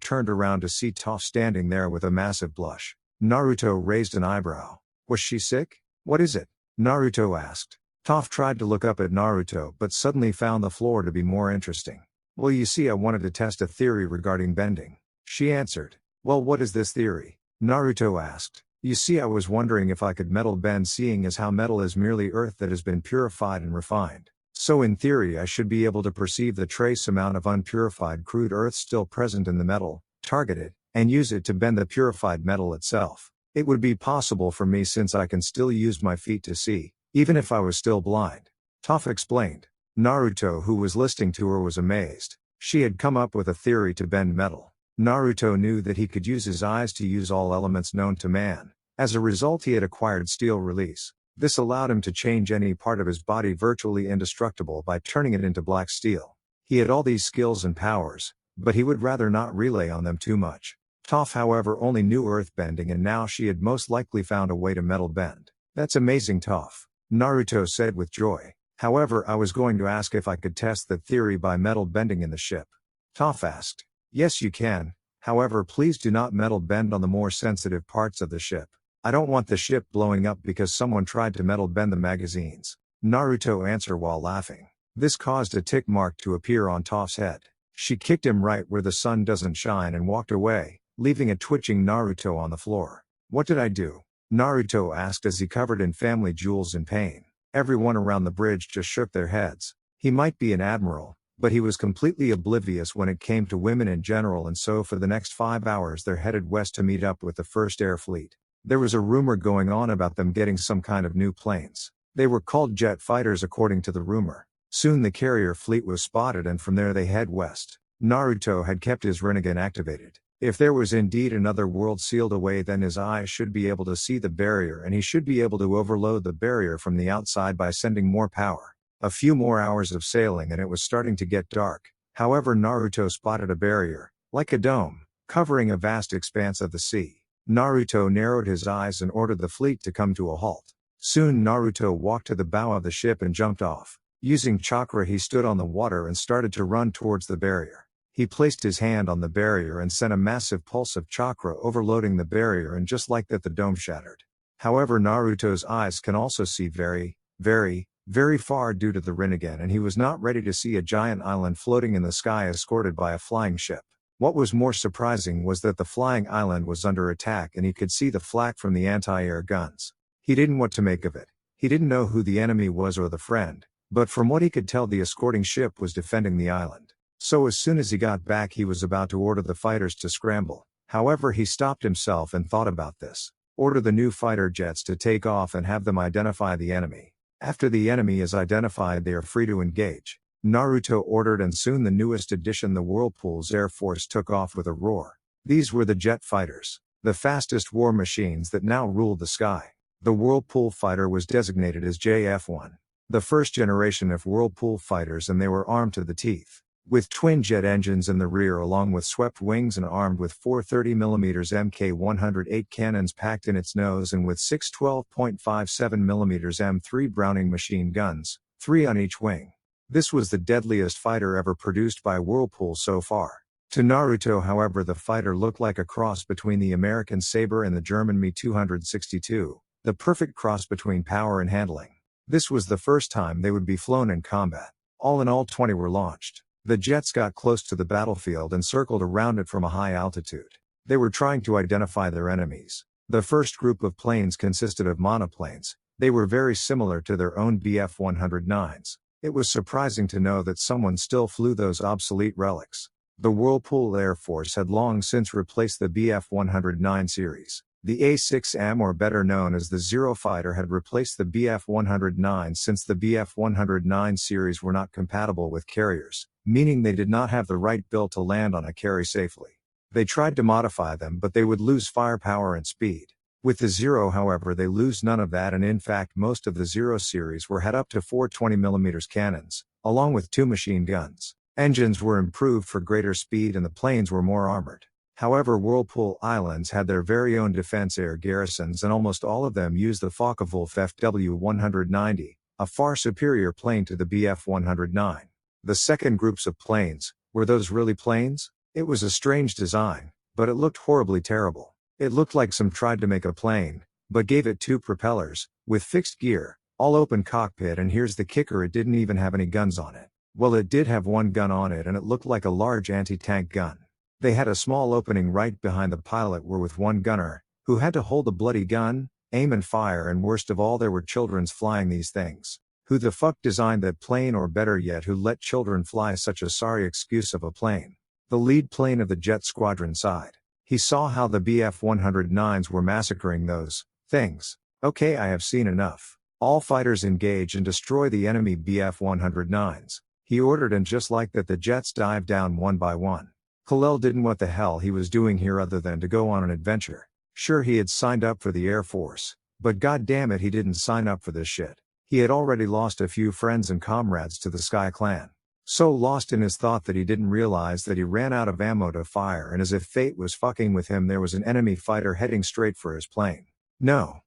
turned around to see Toph standing there with a massive blush. Naruto raised an eyebrow. Was she sick? What is it? Naruto asked. Toph tried to look up at Naruto but suddenly found the floor to be more interesting. Well, you see, I wanted to test a theory regarding bending, she answered. Well, what is this theory? Naruto asked. You see, I was wondering if I could metal bend, seeing as how metal is merely earth that has been purified and refined. So in theory I should be able to perceive the trace amount of unpurified crude earth still present in the metal, target it, and use it to bend the purified metal itself. It would be possible for me since I can still use my feet to see, even if I was still blind. Toph explained. Naruto, who was listening to her, was amazed. She had come up with a theory to bend metal. Naruto knew that he could use his eyes to use all elements known to man. As a result, he had acquired steel release. This allowed him to change any part of his body virtually indestructible by turning it into black steel. He had all these skills and powers, but he would rather not rely on them too much. Toph, however, only knew earthbending, and now she had most likely found a way to metal bend. That's amazing, Toph, Naruto said with joy. However, I was going to ask if I could test that theory by metal bending in the ship. Toph asked. Yes, you can. However, please do not metal bend on the more sensitive parts of the ship. I don't want the ship blowing up because someone tried to metal bend the magazines. Naruto answered while laughing. This caused a tick mark to appear on Toph's head. She kicked him right where the sun doesn't shine and walked away, leaving a twitching Naruto on the floor. What did I do? Naruto asked as he covered in family jewels in pain. Everyone around the bridge just shook their heads. He might be an admiral, but he was completely oblivious when it came to women in general, and so for the next 5 hours they're headed west to meet up with the First Air Fleet. There was a rumor going on about them getting some kind of new planes. They were called jet fighters according to the rumor. Soon the carrier fleet was spotted, and from there they head west. Naruto had kept his Rinnegan activated. If there was indeed another world sealed away, then his eyes should be able to see the barrier, and he should be able to overload the barrier from the outside by sending more power. A few more hours of sailing and it was starting to get dark. However, Naruto spotted a barrier, like a dome, covering a vast expanse of the sea. Naruto narrowed his eyes and ordered the fleet to come to a halt. Soon Naruto walked to the bow of the ship and jumped off. Using chakra, he stood on the water and started to run towards the barrier. He placed his hand on the barrier and sent a massive pulse of chakra overloading the barrier, and just like that the dome shattered. However, Naruto's eyes can also see very, very, very far due to the Rinnegan, and he was not ready to see a giant island floating in the sky escorted by a flying ship. What was more surprising was that the flying island was under attack and he could see the flak from the anti-air guns. He didn't know what to make of it. He didn't know who the enemy was or the friend, but from what he could tell, the escorting ship was defending the island. So as soon as he got back, he was about to order the fighters to scramble. However, he stopped himself and thought about this. Order the new fighter jets to take off and have them identify the enemy. After the enemy is identified, they are free to engage. Naruto ordered, and soon the newest addition, the Whirlpool's Air Force, took off with a roar. These were the jet fighters, the fastest war machines that now ruled the sky. The Whirlpool fighter was designated as JF-1, the first generation of Whirlpool fighters, and they were armed to the teeth. With twin jet engines in the rear along with swept wings, and armed with 4 30mm Mk108 cannons packed in its nose, and with 6 12.57mm M3 Browning machine guns, 3 on each wing. This was the deadliest fighter ever produced by Whirlpool so far. To Naruto, however, the fighter looked like a cross between the American Sabre and the German Me-262, the perfect cross between power and handling. This was the first time they would be flown in combat. All in all, 20 were launched. The jets got close to the battlefield and circled around it from a high altitude. They were trying to identify their enemies. The first group of planes consisted of monoplanes. They were very similar to their own Bf-109s. It was surprising to know that someone still flew those obsolete relics. The Whirlpool Air Force had long since replaced the Bf-109 series. The A-6M, or better known as the Zero fighter, had replaced the Bf-109 since the Bf-109 series were not compatible with carriers, meaning they did not have the right build to land on a carry safely. They tried to modify them, but they would lose firepower and speed. With the Zero, however, they lose none of that, and in fact most of the Zero series had up to 4 20mm cannons, along with 2 machine guns. Engines were improved for greater speed and the planes were more armored. However, Whirlpool Islands had their very own defense air garrisons, and almost all of them used the Focke-Wulf FW-190, a far superior plane to the Bf-109. The second groups of planes, were those really planes? It was a strange design, but it looked horribly terrible. It looked like some tried to make a plane, but gave it 2 propellers, with fixed gear, all open cockpit, and here's the kicker, it didn't even have any guns on it. Well, it did have 1 gun on it, and it looked like a large anti-tank gun. They had a small opening right behind the pilot with 1 gunner, who had to hold a bloody gun, aim and fire, and worst of all, there were children flying these things. Who the fuck designed that plane, or better yet, who let children fly such a sorry excuse of a plane? The lead plane of the jet squadron sighed. He saw how the BF-109s were massacring those things. Okay, I have seen enough. All fighters engage and destroy the enemy BF-109s. He ordered, and just like that the jets dived down one by one. Khalil didn't know what the hell he was doing here other than to go on an adventure. Sure, he had signed up for the Air Force, but god damn it, he didn't sign up for this shit. He had already lost a few friends and comrades to the Sky Clan. So lost in his thought that he didn't realize that he ran out of ammo to fire, and as if fate was fucking with him, there was an enemy fighter heading straight for his plane. No.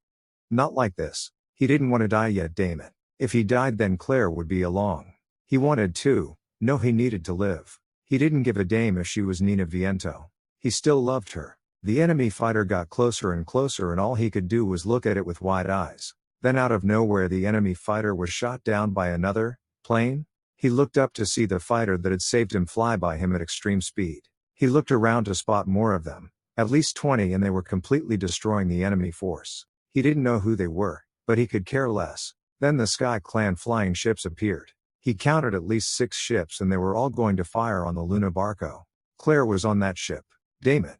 Not like this. He didn't want to die yet, damn it. If he died, then Claire would be along. He wanted to. No, he needed to live. He didn't give a damn if she was Nina Viento. He still loved her. The enemy fighter got closer and closer, and all he could do was look at it with wide eyes. Then out of nowhere, the enemy fighter was shot down by another plane. He looked up to see the fighter that had saved him fly by him at extreme speed. He looked around to spot more of them, at least 20, and they were completely destroying the enemy force. He didn't know who they were, but he could care less. Then the Sky Clan flying ships appeared. He counted at least 6 ships, and they were all going to fire on the Luna Barco. Claire was on that ship. Damn it.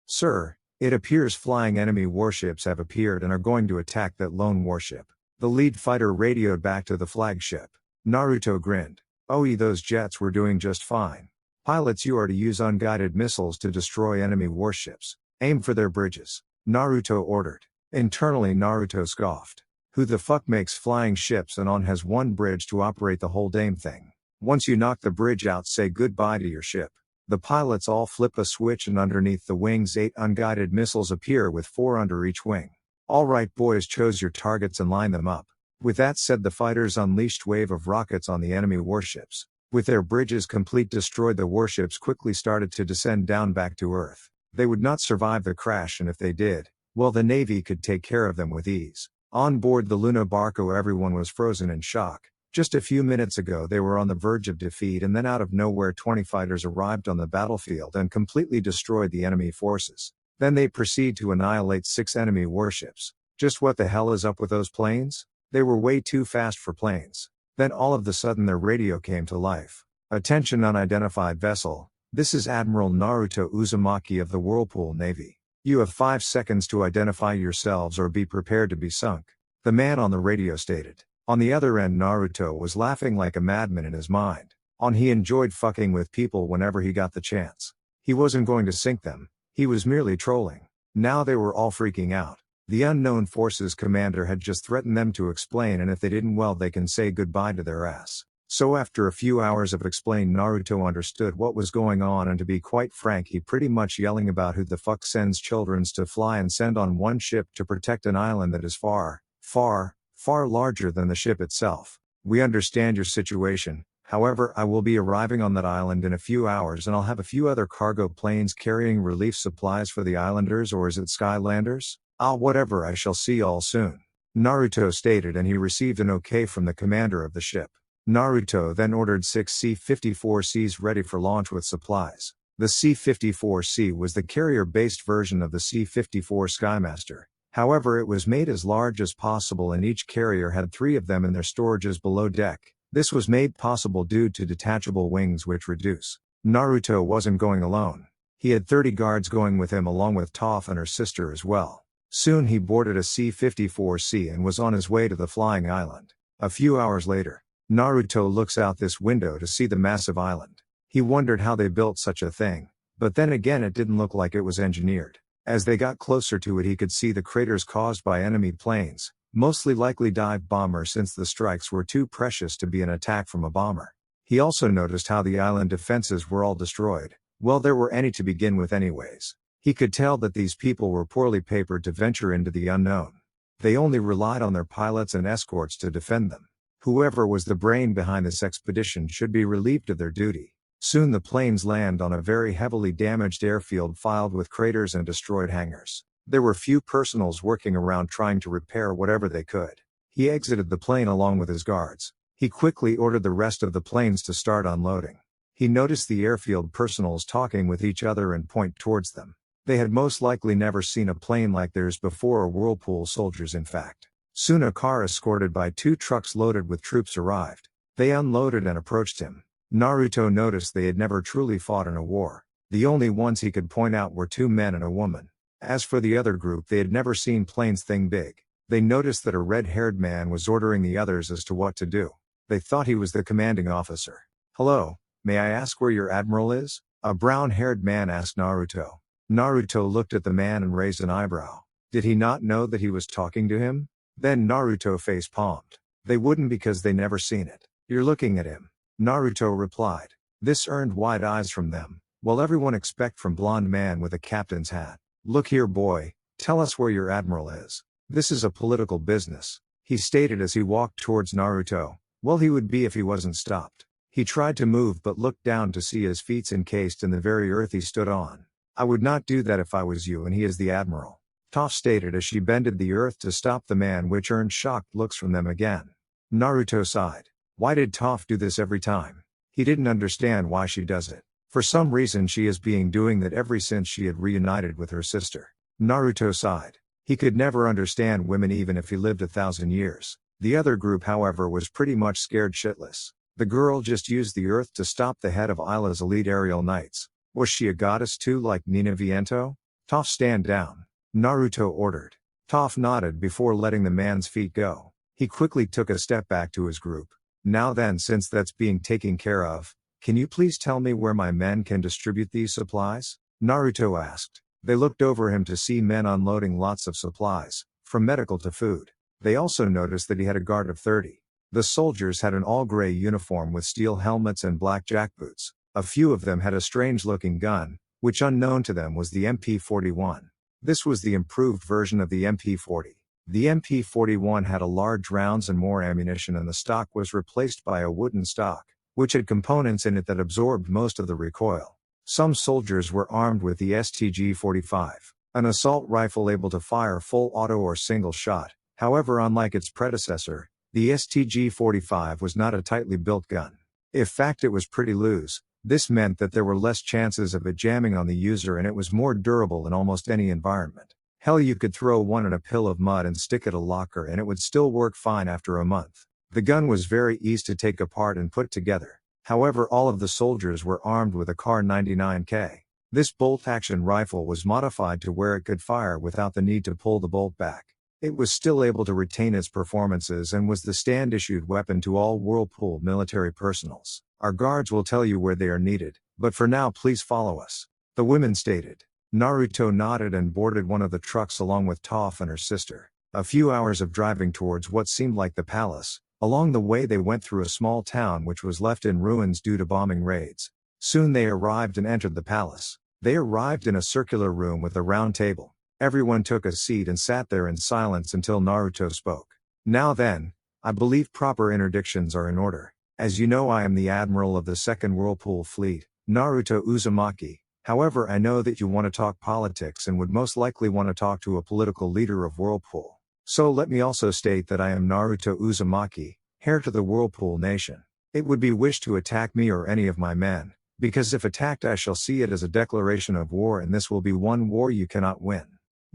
Sir, it appears flying enemy warships have appeared and are going to attack that lone warship. The lead fighter radioed back to the flagship. Naruto grinned. Oh, those jets were doing just fine. Pilots, you are to use unguided missiles to destroy enemy warships. Aim for their bridges. Naruto ordered. Internally, Naruto scoffed. Who the fuck makes flying ships and has one bridge to operate the whole damn thing? Once you knock the bridge out, say goodbye to your ship. The pilots all flip a switch, and underneath the wings 8 unguided missiles appear with 4 under each wing. Alright boys, choose your targets and line them up. With that said, the fighters unleashed wave of rockets on the enemy warships. With their bridges complete destroyed, the warships quickly started to descend down back to Earth. They would not survive the crash, and if they did, well, the Navy could take care of them with ease. On board the Luna Barco, everyone was frozen in shock. Just a few minutes ago they were on the verge of defeat, and then out of nowhere 20 fighters arrived on the battlefield and completely destroyed the enemy forces. Then they proceed to annihilate 6 enemy warships. Just what the hell is up with those planes? They were way too fast for planes. Then all of a sudden their radio came to life. Attention, unidentified vessel. This is Admiral Naruto Uzumaki of the Whirlpool Navy. You have 5 seconds to identify yourselves or be prepared to be sunk. The man on the radio stated. On the other end, Naruto was laughing like a madman in his mind. He enjoyed fucking with people whenever he got the chance. He wasn't going to sink them. He was merely trolling. Now they were all freaking out. The unknown forces commander had just threatened them to explain, and if they didn't, well, they can say goodbye to their ass. So after a few hours of explain, Naruto understood what was going on, and to be quite frank, he pretty much yelling about who the fuck sends childrens to fly and send on one ship to protect an island that is far, far, far larger than the ship itself. We understand your situation. However, I will be arriving on that island in a few hours, and I'll have a few other cargo planes carrying relief supplies for the islanders, or is it Skylanders? Whatever, I shall see y'all soon. Naruto stated, and he received an okay from the commander of the ship. Naruto then ordered 6 C-54Cs ready for launch with supplies. The C-54C was the carrier-based version of the C-54 Skymaster. However, it was made as large as possible, and each carrier had 3 of them in their storages below deck. This was made possible due to detachable wings which reduce. Naruto wasn't going alone. He had 30 guards going with him, along with Toph and her sister as well. Soon he boarded a C-54C and was on his way to the flying island. A few hours later, Naruto looks out this window to see the massive island. He wondered how they built such a thing, but then again it didn't look like it was engineered. As they got closer to it, he could see the craters caused by enemy planes, mostly likely dive bombers, since the strikes were too precious to be an attack from a bomber. He also noticed how the island defenses were all destroyed. Well, there were any to begin with anyways. He could tell that these people were poorly papered to venture into the unknown. They only relied on their pilots and escorts to defend them. Whoever was the brain behind this expedition should be relieved of their duty. Soon the planes land on a very heavily damaged airfield filled with craters and destroyed hangars. There were few personals working around trying to repair whatever they could. He exited the plane along with his guards. He quickly ordered the rest of the planes to start unloading. He noticed the airfield personals talking with each other and point towards them. They had most likely never seen a plane like theirs before, or Whirlpool soldiers in fact. Soon a car escorted by 2 trucks loaded with troops arrived. They unloaded and approached him. Naruto noticed they had never truly fought in a war. The only ones he could point out were two men and a woman. As for the other group, they had never seen planes thing big. They noticed that a red-haired man was ordering the others as to what to do. They thought he was the commanding officer. "Hello, may I ask where your admiral is?" a brown-haired man asked Naruto. Naruto looked at the man and raised an eyebrow. Did he not know that he was talking to him? Then Naruto face-palmed. "They wouldn't because they never seen it. You're looking at him," Naruto replied. This earned wide eyes from them, while everyone expect from blonde man with a captain's hat. "Look here, boy, tell us where your admiral is. This is a political business," he stated as he walked towards Naruto. Well, he would be if he wasn't stopped. He tried to move but looked down to see his feet encased in the very earth he stood on. "I would not do that if I was you, and he is the admiral," Toph stated as she bended the earth to stop the man, which earned shocked looks from them again. Naruto sighed. Why did Toph do this every time? He didn't understand why she does it. For some reason she has been doing that ever since she had reunited with her sister. Naruto sighed. He could never understand women even if he lived 1,000 years. The other group, however, was pretty much scared shitless. The girl just used the earth to stop the head of Isla's elite aerial knights. Was she a goddess too, like Nina Viento? Toph, stand down, Naruto ordered. Toph nodded before letting the man's feet go. He quickly took a step back to his group. Now then, since that's being taken care of, can you please tell me where my men can distribute these supplies? Naruto asked. They looked over him to see men unloading lots of supplies, from medical to food. They also noticed that he had a guard of 30. The soldiers had an all-gray uniform with steel helmets and black jackboots. A few of them had a strange-looking gun, which unknown to them was the MP-41. This was the improved version of the MP-40. The MP-41 had a large rounds and more ammunition, and the stock was replaced by a wooden stock, which had components in it that absorbed most of the recoil. Some soldiers were armed with the STG-45, an assault rifle able to fire full auto or single shot. However, unlike its predecessor, the STG-45 was not a tightly built gun. In fact, it was pretty loose. This meant that there were less chances of it jamming on the user, and it was more durable in almost any environment. Hell, you could throw one in a pill of mud and stick it in a locker and it would still work fine after a month. The gun was very easy to take apart and put together. However, all of the soldiers were armed with a Kar 99K. This bolt-action rifle was modified to where it could fire without the need to pull the bolt back. It was still able to retain its performances and was the stand-issued weapon to all Whirlpool military personnels. Our guards will tell you where they are needed, but for now please follow us, the women stated. Naruto nodded and boarded one of the trucks along with Toph and her sister. A few hours of driving towards what seemed like the palace. Along the way they went through a small town which was left in ruins due to bombing raids. Soon they arrived and entered the palace. They arrived in a circular room with a round table. Everyone took a seat and sat there in silence until Naruto spoke. Now then, I believe proper interdictions are in order. As you know, I am the Admiral of the 2nd Whirlpool Fleet, Naruto Uzumaki. However, I know that you want to talk politics and would most likely want to talk to a political leader of Whirlpool. So let me also state that I am Naruto Uzumaki, heir to the Whirlpool Nation. It would be wish to attack me or any of my men, because if attacked I shall see it as a declaration of war, and this will be one war you cannot win.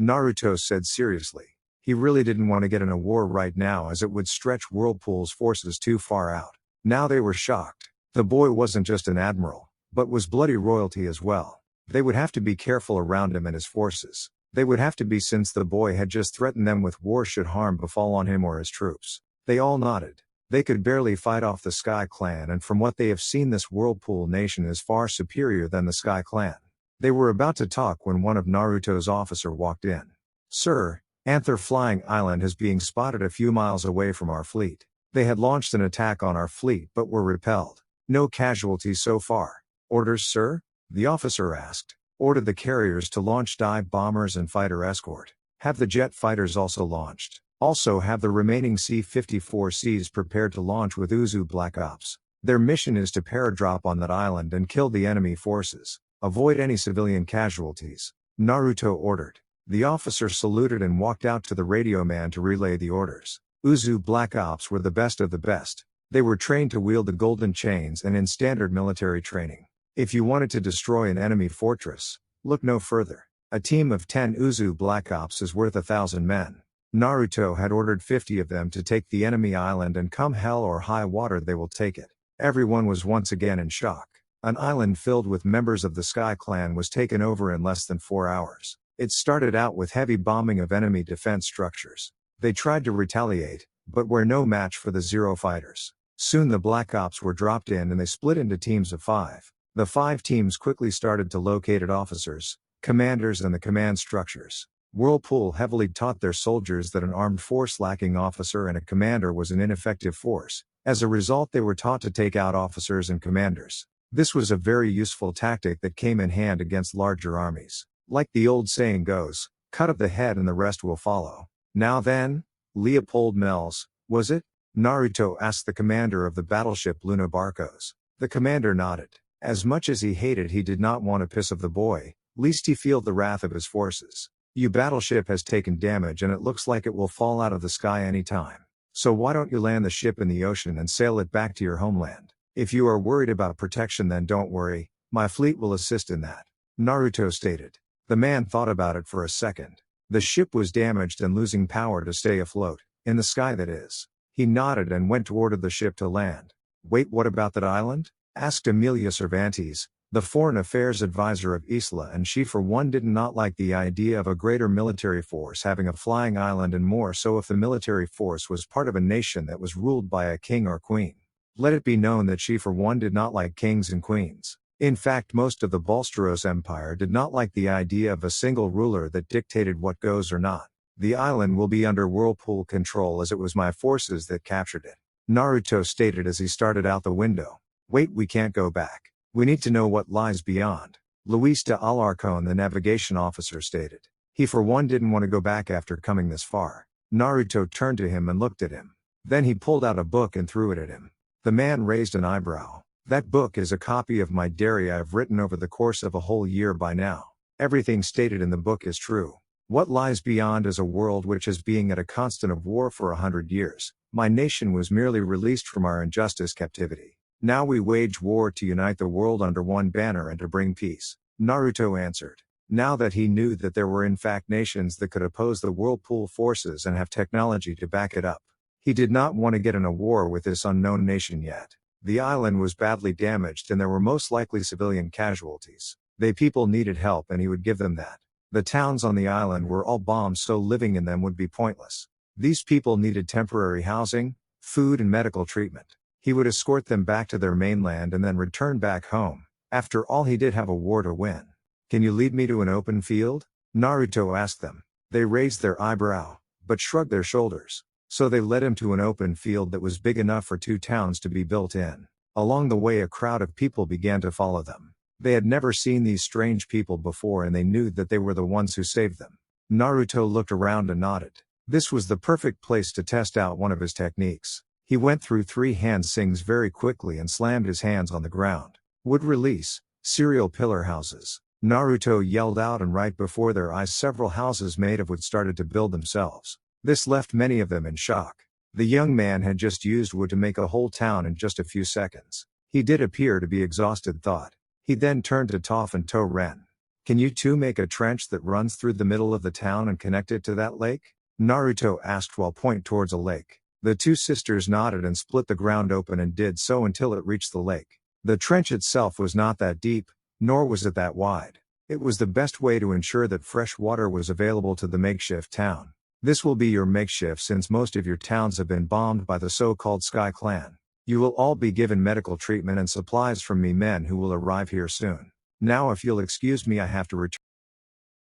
Naruto said seriously. He really didn't want to get in a war right now, as it would stretch Whirlpool's forces too far out. Now they were shocked. The boy wasn't just an admiral, but was bloody royalty as well. They would have to be careful around him and his forces. They would have to be, since the boy had just threatened them with war should harm befall on him or his troops. They all nodded. They could barely fight off the Sky Clan, and from what they have seen, this Whirlpool Nation is far superior than the Sky Clan. They were about to talk when one of Naruto's officer walked in. Sir, Anther Flying Island is being spotted a few miles away from our fleet. They had launched an attack on our fleet but were repelled. No casualties so far. Orders, sir? The officer asked. Order the carriers to launch dive bombers and fighter escort. Have the jet fighters also launched. Also have the remaining C-54Cs prepared to launch with Uzu Black Ops. Their mission is to paradrop on that island and kill the enemy forces. Avoid any civilian casualties, Naruto ordered. The officer saluted and walked out to the radio man to relay the orders. Uzu Black Ops were the best of the best. They were trained to wield the golden chains and in standard military training. If you wanted to destroy an enemy fortress, look no further. A team of 10 Uzu Black Ops is worth 1,000 men. Naruto had ordered 50 of them to take the enemy island, and come hell or high water they will take it. Everyone was once again in shock. An island filled with members of the Sky Clan was taken over in less than 4 hours. It started out with heavy bombing of enemy defense structures. They tried to retaliate, but were no match for the Zero fighters. Soon the Black Ops were dropped in and they split into teams of 5. The 5 teams quickly started to locate officers, commanders and the command structures. Whirlpool heavily taught their soldiers that an armed force lacking officer and a commander was an ineffective force. As a result, they were taught to take out officers and commanders. This was a very useful tactic that came in hand against larger armies. Like the old saying goes, cut up the head and the rest will follow. Now then, Leopold Melz, was it? Naruto asked the commander of the battleship Luna Barcos. The commander nodded. As much as he hated, he did not want to piss of the boy, lest he feel the wrath of his forces. Your battleship has taken damage and it looks like it will fall out of the sky any time. So why don't you land the ship in the ocean and sail it back to your homeland? If you are worried about protection, then don't worry, my fleet will assist in that, Naruto stated. The man thought about it for a second. The ship was damaged and losing power to stay afloat, in the sky that is. He nodded and went to order the ship to land. Wait, what about that island? Asked Emilia Cervantes, the foreign affairs advisor of Isla, and she for one did not like the idea of a greater military force having a flying island, and more so if the military force was part of a nation that was ruled by a king or queen. Let it be known that she for one did not like kings and queens. In fact, most of the Balsteros Empire did not like the idea of a single ruler that dictated what goes or not. The island will be under Whirlpool control as it was my forces that captured it, Naruto stated as he started out the window. Wait, we can't go back. We need to know what lies beyond, Luis de Alarcon, the navigation officer, stated. He for one didn't want to go back after coming this far. Naruto turned to him and looked at him. Then he pulled out a book and threw it at him. The man raised an eyebrow. That book is a copy of my diary I've written over the course of a whole year by now. Everything stated in the book is true. What lies beyond is a world which has been at a constant of war for 100 years. My nation was merely released from our injustice captivity. Now we wage war to unite the world under one banner and to bring peace, Naruto answered. Now that he knew that there were in fact nations that could oppose the Whirlpool forces and have technology to back it up, he did not want to get in a war with this unknown nation yet. The island was badly damaged and there were most likely civilian casualties. They people needed help and he would give them that. The towns on the island were all bombed, so living in them would be pointless. These people needed temporary housing, food and medical treatment. He would escort them back to their mainland and then return back home. After all, he did have a war to win. Can you lead me to an open field? Naruto asked them. They raised their eyebrow, but shrugged their shoulders. So they led him to an open field that was big enough for 2 towns to be built in. Along the way, a crowd of people began to follow them. They had never seen these strange people before and they knew that they were the ones who saved them. Naruto looked around and nodded. This was the perfect place to test out one of his techniques. He went through 3 hand sings very quickly and slammed his hands on the ground. Wood release, serial pillar houses, Naruto yelled out, and right before their eyes several houses made of wood started to build themselves. This left many of them in shock. The young man had just used wood to make a whole town in just a few seconds. He did appear to be exhausted, thought. He then turned to Toph and To Ren. Can you two make a trench that runs through the middle of the town and connect it to that lake? Naruto asked while pointing towards a lake. The 2 sisters nodded and split the ground open and did so until it reached the lake. The trench itself was not that deep, nor was it that wide. It was the best way to ensure that fresh water was available to the makeshift town. This will be your makeshift since most of your towns have been bombed by the so-called Sky Clan. You will all be given medical treatment and supplies from me men who will arrive here soon. Now if you'll excuse me, I have to return.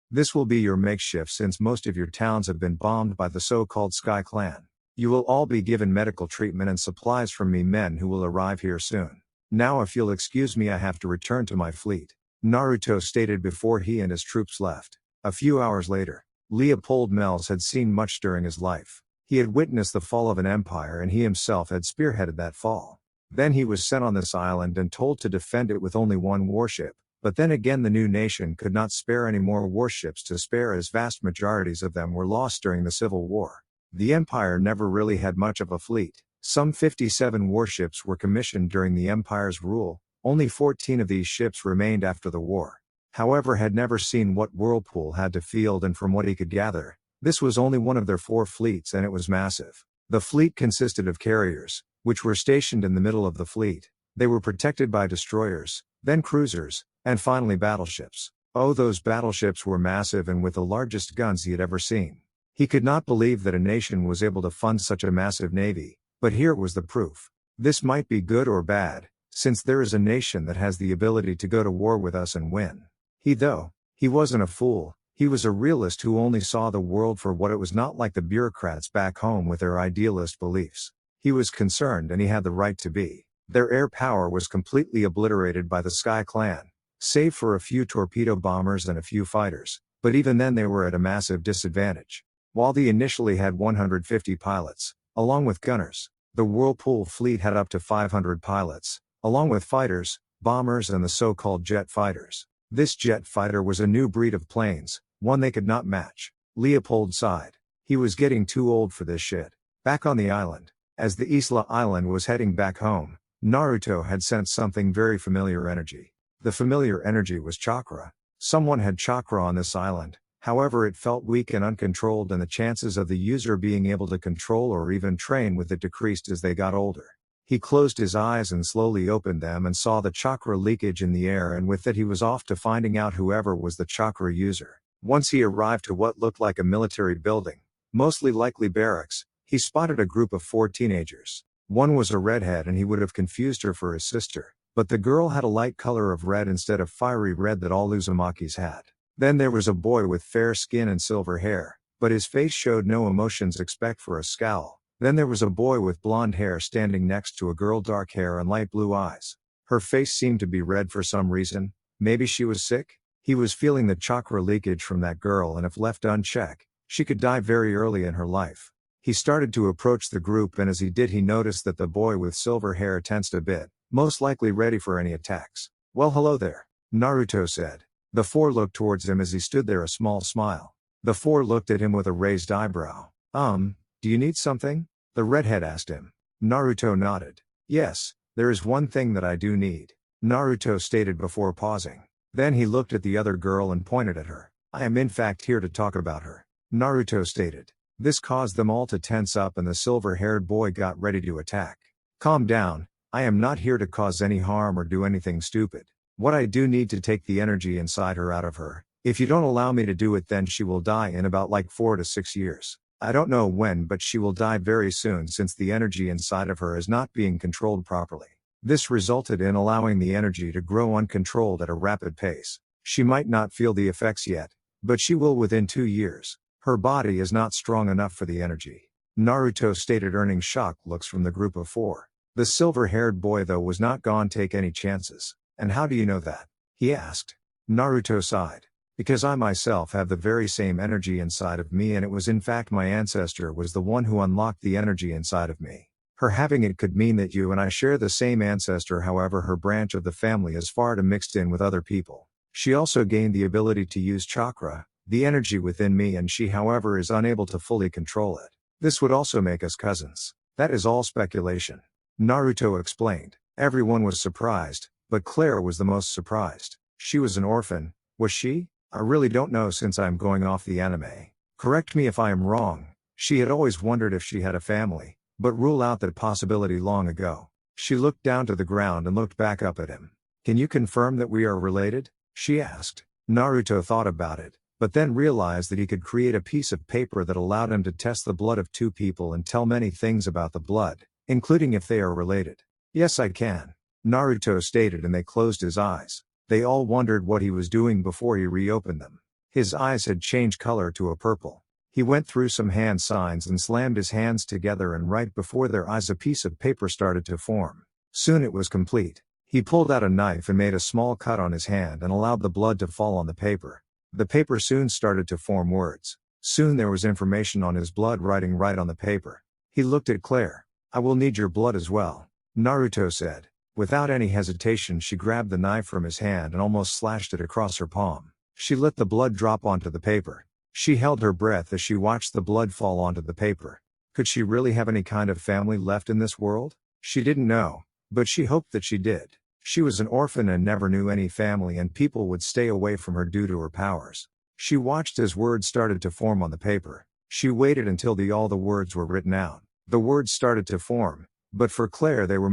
This will be your makeshift since most of your towns have been bombed by the so-called Sky Clan. You will all be given medical treatment and supplies from me men who will arrive here soon. Now if you'll excuse me, I have to return to my fleet, Naruto stated before he and his troops left. A few hours later, Leopold Melz had seen much during his life. He had witnessed the fall of an empire and he himself had spearheaded that fall. Then he was sent on this island and told to defend it with only 1 warship, but then again the new nation could not spare any more warships to spare as vast majorities of them were lost during the Civil War. The empire never really had much of a fleet. Some 57 warships were commissioned during the empire's rule, only 14 of these ships remained after the war. However, had never seen what Whirlpool had to field, and from what he could gather, this was only one of their 4 fleets and it was massive. The fleet consisted of carriers, which were stationed in the middle of the fleet. They were protected by destroyers, then cruisers, and finally battleships. Oh, those battleships were massive and with the largest guns he had ever seen. He could not believe that a nation was able to fund such a massive navy, but here was the proof. This might be good or bad, since there is a nation that has the ability to go to war with us and win. He wasn't a fool, he was a realist who only saw the world for what it was, not like the bureaucrats back home with their idealist beliefs. He was concerned, and he had the right to be. Their air power was completely obliterated by the Sky Clan, save for a few torpedo bombers and a few fighters, but even then they were at a massive disadvantage. While they initially had 150 pilots, along with gunners, the Whirlpool fleet had up to 500 pilots, along with fighters, bombers and the so-called jet fighters. This jet fighter was a new breed of planes, one they could not match. Leopold sighed. He was getting too old for this shit. Back on the island, as the Isla Island was heading back home, Naruto had sensed something very familiar energy. The familiar energy was chakra. Someone had chakra on this island, however it felt weak and uncontrolled, and the chances of the user being able to control or even train with it decreased as they got older. He closed his eyes and slowly opened them and saw the chakra leakage in the air, and with it he was off to finding out whoever was the chakra user. Once he arrived to what looked like a military building, mostly likely barracks, he spotted a group of 4 teenagers. One was a redhead and he would have confused her for his sister, but the girl had a light color of red instead of fiery red that all Uzumakis had. Then there was a boy with fair skin and silver hair, but his face showed no emotions except for a scowl. Then there was a boy with blonde hair standing next to a girl dark hair and light blue eyes. Her face seemed to be red for some reason. Maybe she was sick? He was feeling the chakra leakage from that girl, and if left unchecked, she could die very early in her life. He started to approach the group, and as he did he noticed that the boy with silver hair tensed a bit, most likely ready for any attacks. "Well, hello there," Naruto said. The 4 looked towards him as he stood there, a small smile. The 4 looked at him with a raised eyebrow. Do you need something?" the redhead asked him. Naruto nodded. "Yes, there is one thing that I do need," Naruto stated before pausing. Then he looked at the other girl and pointed at her. "I am in fact here to talk about her," Naruto stated. This caused them all to tense up, and the silver-haired boy got ready to attack. "Calm down, I am not here to cause any harm or do anything stupid. What I do need to take the energy inside her out of her. If you don't allow me to do it, then she will die in about like 4 to 6 years. I don't know when, but she will die very soon, since the energy inside of her is not being controlled properly. This resulted in allowing the energy to grow uncontrolled at a rapid pace. She might not feel the effects yet, but she will within 2 years. Her body is not strong enough for the energy," Naruto stated, earning shocked looks from the group of 4. The silver-haired boy though was not gone to take any chances. "And how do you know that?" he asked. Naruto sighed. "Because I myself have the very same energy inside of me, and it was in fact my ancestor was the one who unlocked the energy inside of me. Her having it could mean that you and I share the same ancestor, however her branch of the family is far too mixed in with other people. She also gained the ability to use chakra, the energy within me, and she however is unable to fully control it. This would also make us cousins. That is all speculation," Naruto explained. Everyone was surprised, but Claire was the most surprised. She was an orphan, was she? "I really don't know, since I'm going off the anime. Correct me if I am wrong." She had always wondered if she had a family, but ruled out that possibility long ago. She looked down to the ground and looked back up at him. "Can you confirm that we are related?" she asked. Naruto thought about it, but then realized that he could create a piece of paper that allowed him to test the blood of 2 people and tell many things about the blood, including if they are related. "Yes, I can," Naruto stated, and they closed his eyes. They all wondered what he was doing before he reopened them. His eyes had changed color to a purple. He went through some hand signs and slammed his hands together, and right before their eyes a piece of paper started to form. Soon it was complete. He pulled out a knife and made a small cut on his hand and allowed the blood to fall on the paper. The paper soon started to form words. Soon there was information on his blood writing right on the paper. He looked at Claire. "I will need your blood as well," Naruto said. Without any hesitation she grabbed the knife from his hand and almost slashed it across her palm. She let the blood drop onto the paper. She held her breath as she watched the blood fall onto the paper. Could she really have any kind of family left in this world? She didn't know, but she hoped that she did. She was an orphan and never knew any family, and people would stay away from her due to her powers. She watched as words started to form on the paper. She waited until all the words were written out. The words started to form, but for Claire they were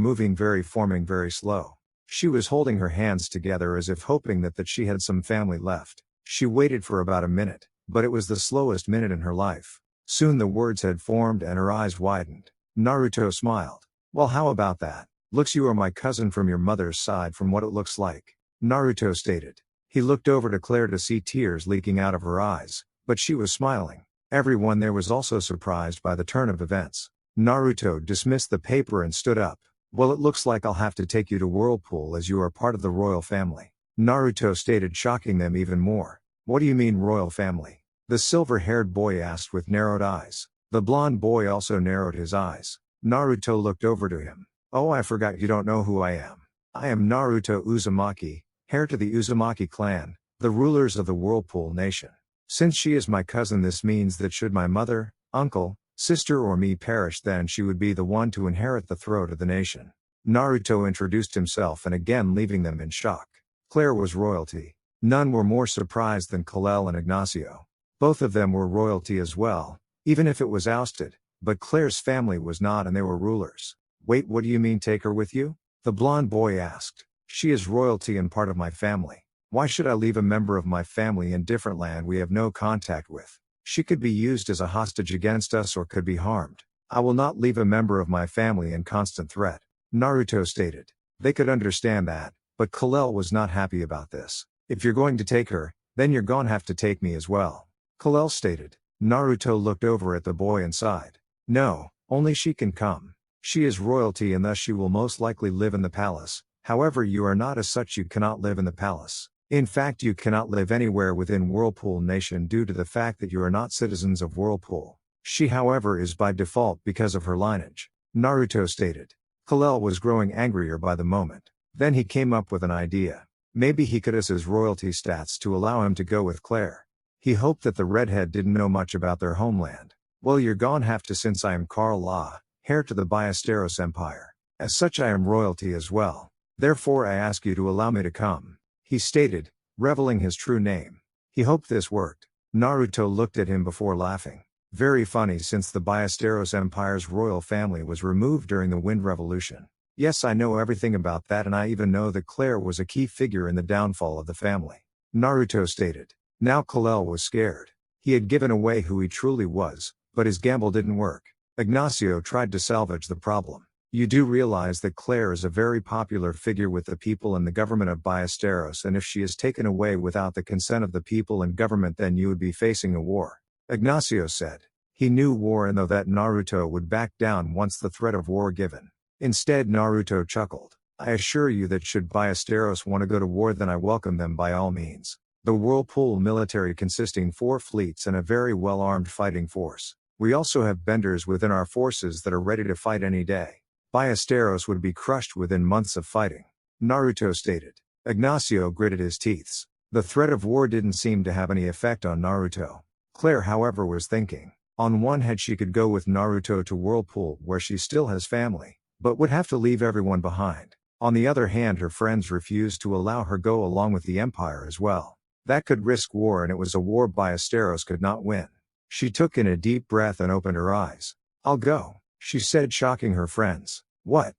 forming very slow. She was holding her hands together as if hoping that she had some family left. She waited for about a minute, but it was the slowest minute in her life. Soon the words had formed and her eyes widened. Naruto smiled. Well, how about that? Looks you are my cousin from your mother's side from what it looks like, Naruto stated. He looked over to Claire to see tears leaking out of her eyes, but she was smiling. Everyone there was also surprised by the turn of events. Naruto dismissed the paper and stood up. Well, it looks like I'll have to take you to Whirlpool as you are part of the royal family, Naruto stated, shocking them even more. What do you mean royal family? The silver-haired boy asked with narrowed eyes. The blonde boy also narrowed his eyes. Naruto looked over to him. Oh, I forgot you don't know who I am. I am Naruto Uzumaki, heir to the Uzumaki clan, the rulers of the Whirlpool Nation. Since she is my cousin, this means that should my mother, uncle, sister or me perish, then she would be the one to inherit the throne of the nation. Naruto introduced himself and again leaving them in shock. Claire was royalty. None were more surprised than Kalel and Ignacio. Both of them were royalty as well, even if it was ousted, but Claire's family was not and they were rulers. Wait, what do you mean take her with you? The blonde boy asked. She is royalty and part of my family. Why should I leave a member of my family in different land we have no contact with? She could be used as a hostage against us or could be harmed. I will not leave a member of my family in constant threat, Naruto stated. They could understand that, but Kalel was not happy about this. If you're going to take her, then you're gonna have to take me as well, Kalel stated. Naruto looked over at the boy and sighed. No, only she can come. She is royalty and thus she will most likely live in the palace. However, you are not, as such you cannot live in the palace. In fact, you cannot live anywhere within Whirlpool Nation due to the fact that you are not citizens of Whirlpool. She, however, is by default because of her lineage, Naruto stated. Kalel was growing angrier by the moment. Then he came up with an idea. Maybe he could use his royalty stats to allow him to go with Claire. He hoped that the redhead didn't know much about their homeland. Well, you're gon' have to, since I am Carl La, heir to the Ballesteros Empire. As such I am royalty as well. Therefore I ask you to allow me to come, he stated, revealing his true name. He hoped this worked. Naruto looked at him before laughing. Very funny, since the Ballesteros Empire's royal family was removed during the Wind Revolution. Yes, I know everything about that, and I even know that Claire was a key figure in the downfall of the family, Naruto stated. Now Kalel was scared. He had given away who he truly was, but his gamble didn't work. Ignacio tried to salvage the problem. You do realize that Claire is a very popular figure with the people and the government of Ballesteros, and if she is taken away without the consent of the people and government, then you would be facing a war, Ignacio said. He knew war, and though that Naruto would back down once the threat of war given. Instead, Naruto chuckled. I assure you that should Ballesteros want to go to war, then I welcome them by all means. The Whirlpool military consisting 4 fleets and a very well-armed fighting force. We also have benders within our forces that are ready to fight any day. Ballesteros would be crushed within months of fighting, Naruto stated. Ignacio gritted his teeth. The threat of war didn't seem to have any effect on Naruto. Claire, however, was thinking. On one hand, she could go with Naruto to Whirlpool, where she still has family, but would have to leave everyone behind. On the other hand, her friends refused to allow her go along with the Empire as well. That could risk war, and it was a war Ballesteros could not win. She took in a deep breath and opened her eyes. I'll go, she said, shocking her friends. What?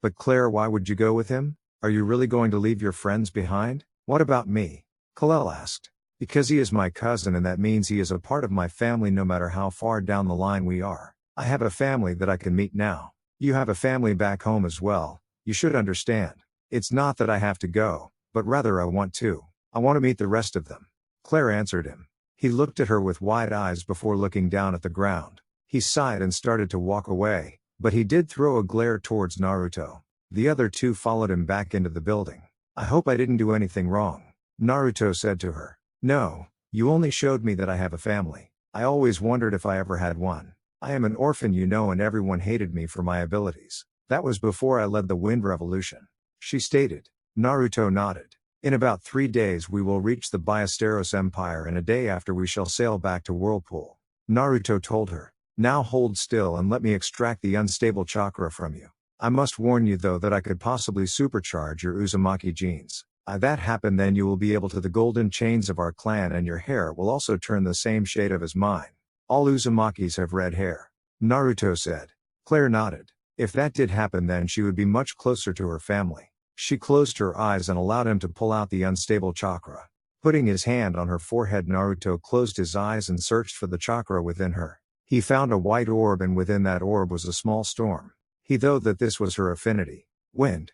But Claire, why would you go with him? Are you really going to leave your friends behind? What about me? Kalel asked. Because he is my cousin, and that means he is a part of my family no matter how far down the line we are. I have a family that I can meet now. You have a family back home as well. You should understand. It's not that I have to go, but rather I want to. I want to meet the rest of them. Claire answered him. He looked at her with wide eyes before looking down at the ground. He sighed and started to walk away, but he did throw a glare towards Naruto. The other two followed him back into the building. I hope I didn't do anything wrong, Naruto said to her. No, you only showed me that I have a family. I always wondered if I ever had one. I am an orphan, you know, and everyone hated me for my abilities. That was before I led the Wind Revolution, she stated. Naruto nodded. In about 3 days we will reach the Ballesteros Empire, and a day after we shall sail back to Whirlpool, Naruto told her. Now hold still and let me extract the unstable chakra from you. I must warn you though that I could possibly supercharge your Uzumaki genes. If that happen, then you will be able to the golden chains of our clan, and your hair will also turn the same shade of as mine. All Uzumakis have red hair, Naruto said. Claire nodded. If that did happen, then she would be much closer to her family. She closed her eyes and allowed him to pull out the unstable chakra. Putting his hand on her forehead, Naruto closed his eyes and searched for the chakra within her. He found a white orb, and within that orb was a small storm. He thought that this was her affinity. Wind.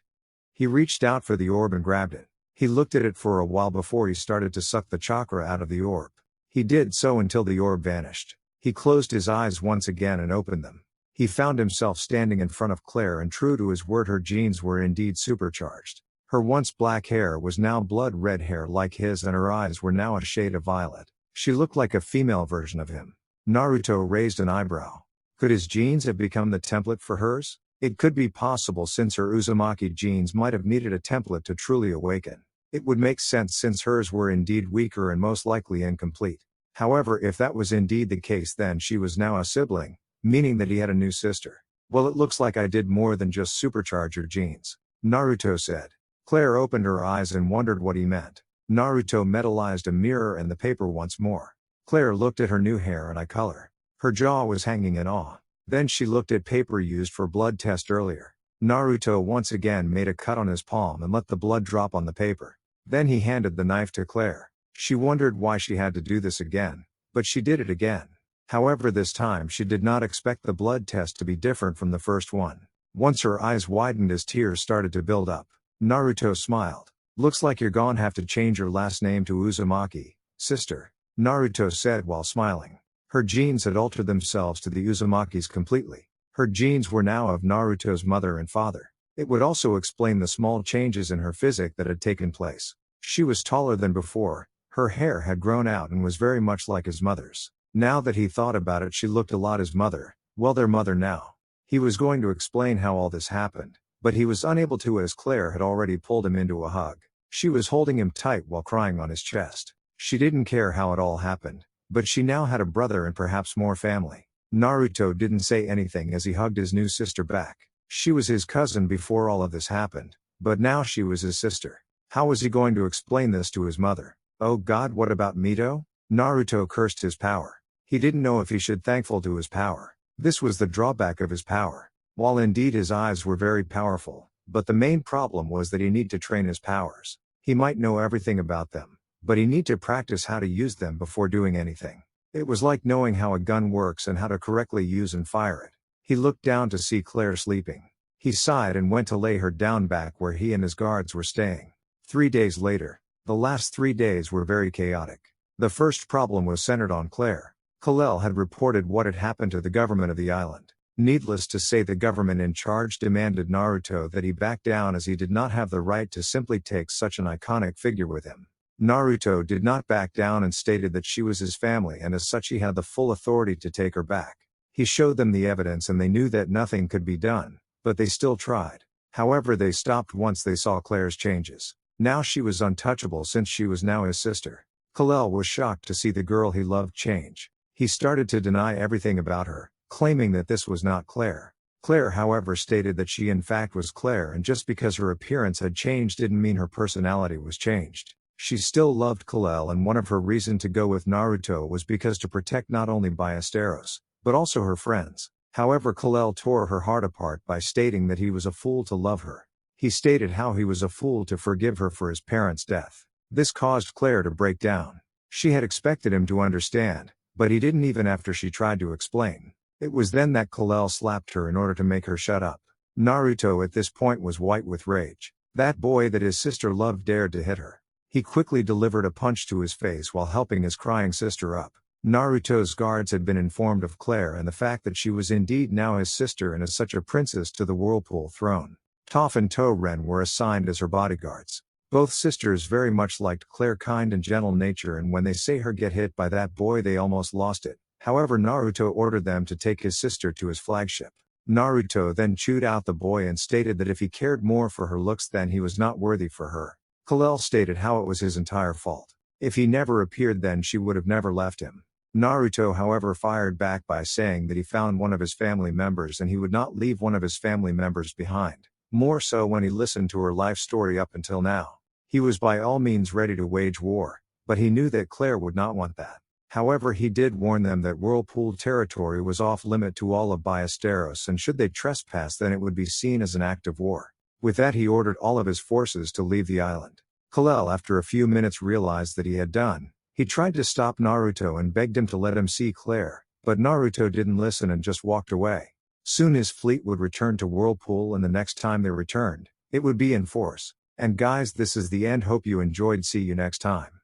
He reached out for the orb and grabbed it. He looked at it for a while before he started to suck the chakra out of the orb. He did so until the orb vanished. He closed his eyes once again and opened them. He found himself standing in front of Claire, and true to his word, her genes were indeed supercharged. Her once black hair was now blood red hair like his, and her eyes were now a shade of violet. She looked like a female version of him. Naruto raised an eyebrow. Could his genes have become the template for hers? It could be possible, since her Uzumaki genes might have needed a template to truly awaken. It would make sense, since hers were indeed weaker and most likely incomplete. However, if that was indeed the case, then she was now a sibling, meaning that he had a new sister. Well, it looks like I did more than just supercharge your genes, Naruto said. Claire opened her eyes and wondered what he meant. Naruto metallized a mirror and the paper once more. Claire looked at her new hair and eye color. Her jaw was hanging in awe. Then she looked at paper used for blood test earlier. Naruto once again made a cut on his palm and let the blood drop on the paper. Then he handed the knife to Claire. She wondered why she had to do this again, but she did it again. However, this time she did not expect the blood test to be different from the first one. Once her eyes widened as tears started to build up. Naruto smiled. Looks like you're gonna have to change your last name to Uzumaki, sister, Naruto said while smiling. Her genes had altered themselves to the Uzumakis completely. Her genes were now of Naruto's mother and father. It would also explain the small changes in her physique that had taken place. She was taller than before, her hair had grown out and was very much like his mother's. Now that he thought about it, she looked a lot his mother, well, their mother now. He was going to explain how all this happened, but he was unable to, as Claire had already pulled him into a hug. She was holding him tight while crying on his chest. She didn't care how it all happened, but she now had a brother and perhaps more family. Naruto didn't say anything as he hugged his new sister back. She was his cousin before all of this happened, but now she was his sister. How was he going to explain this to his mother? Oh God, what about Mito? Naruto cursed his power. He didn't know if he should thankful to his power. This was the drawback of his power. While indeed his eyes were very powerful, but the main problem was that he need to train his powers. He might know everything about them, but he need to practice how to use them before doing anything. It was like knowing how a gun works and how to correctly use and fire it. He looked down to see Claire sleeping. He sighed and went to lay her down back where he and his guards were staying. 3 days later. The last 3 days were very chaotic. The first problem was centered on Claire. Kalel had reported what had happened to the government of the island. Needless to say, the government in charge demanded Naruto that he back down, as he did not have the right to simply take such an iconic figure with him. Naruto did not back down and stated that she was his family, and as such he had the full authority to take her back. He showed them the evidence and they knew that nothing could be done, but they still tried. However, they stopped once they saw Claire's changes. Now she was untouchable, since she was now his sister. Kalel was shocked to see the girl he loved change. He started to deny everything about her, claiming that this was not Claire. Claire, however, stated that she in fact was Claire, and just because her appearance had changed didn't mean her personality was changed. She still loved Kalel, and one of her reasons to go with Naruto was because to protect not only Ballesteros, but also her friends. However, Kalel tore her heart apart by stating that he was a fool to love her. He stated how he was a fool to forgive her for his parents' death. This caused Claire to break down. She had expected him to understand, but he didn't, even after she tried to explain. It was then that Kalel slapped her in order to make her shut up. Naruto at this point was white with rage. That boy that his sister loved dared to hit her. He quickly delivered a punch to his face while helping his crying sister up. Naruto's guards had been informed of Claire and the fact that she was indeed now his sister and as such a princess to the Whirlpool throne. Toph and To-Ren were assigned as her bodyguards. Both sisters very much liked Claire, kind and gentle nature, and when they say her get hit by that boy they almost lost it. However, Naruto ordered them to take his sister to his flagship. Naruto then chewed out the boy and stated that if he cared more for her looks then he was not worthy for her. Kalel stated how it was his entire fault. If he never appeared then she would have never left him. Naruto however fired back by saying that he found one of his family members and he would not leave one of his family members behind. More so when he listened to her life story up until now. He was by all means ready to wage war, but he knew that Claire would not want that. However, he did warn them that Whirlpool territory was off limit to all of Ballesteros, and should they trespass then it would be seen as an act of war. With that he ordered all of his forces to leave the island. Kal-El after a few minutes realized that he had done. He tried to stop Naruto and begged him to let him see Claire, but Naruto didn't listen and just walked away. Soon his fleet would return to Whirlpool, and the next time they returned, it would be in force. And guys, this is the end. Hope you enjoyed. See you next time.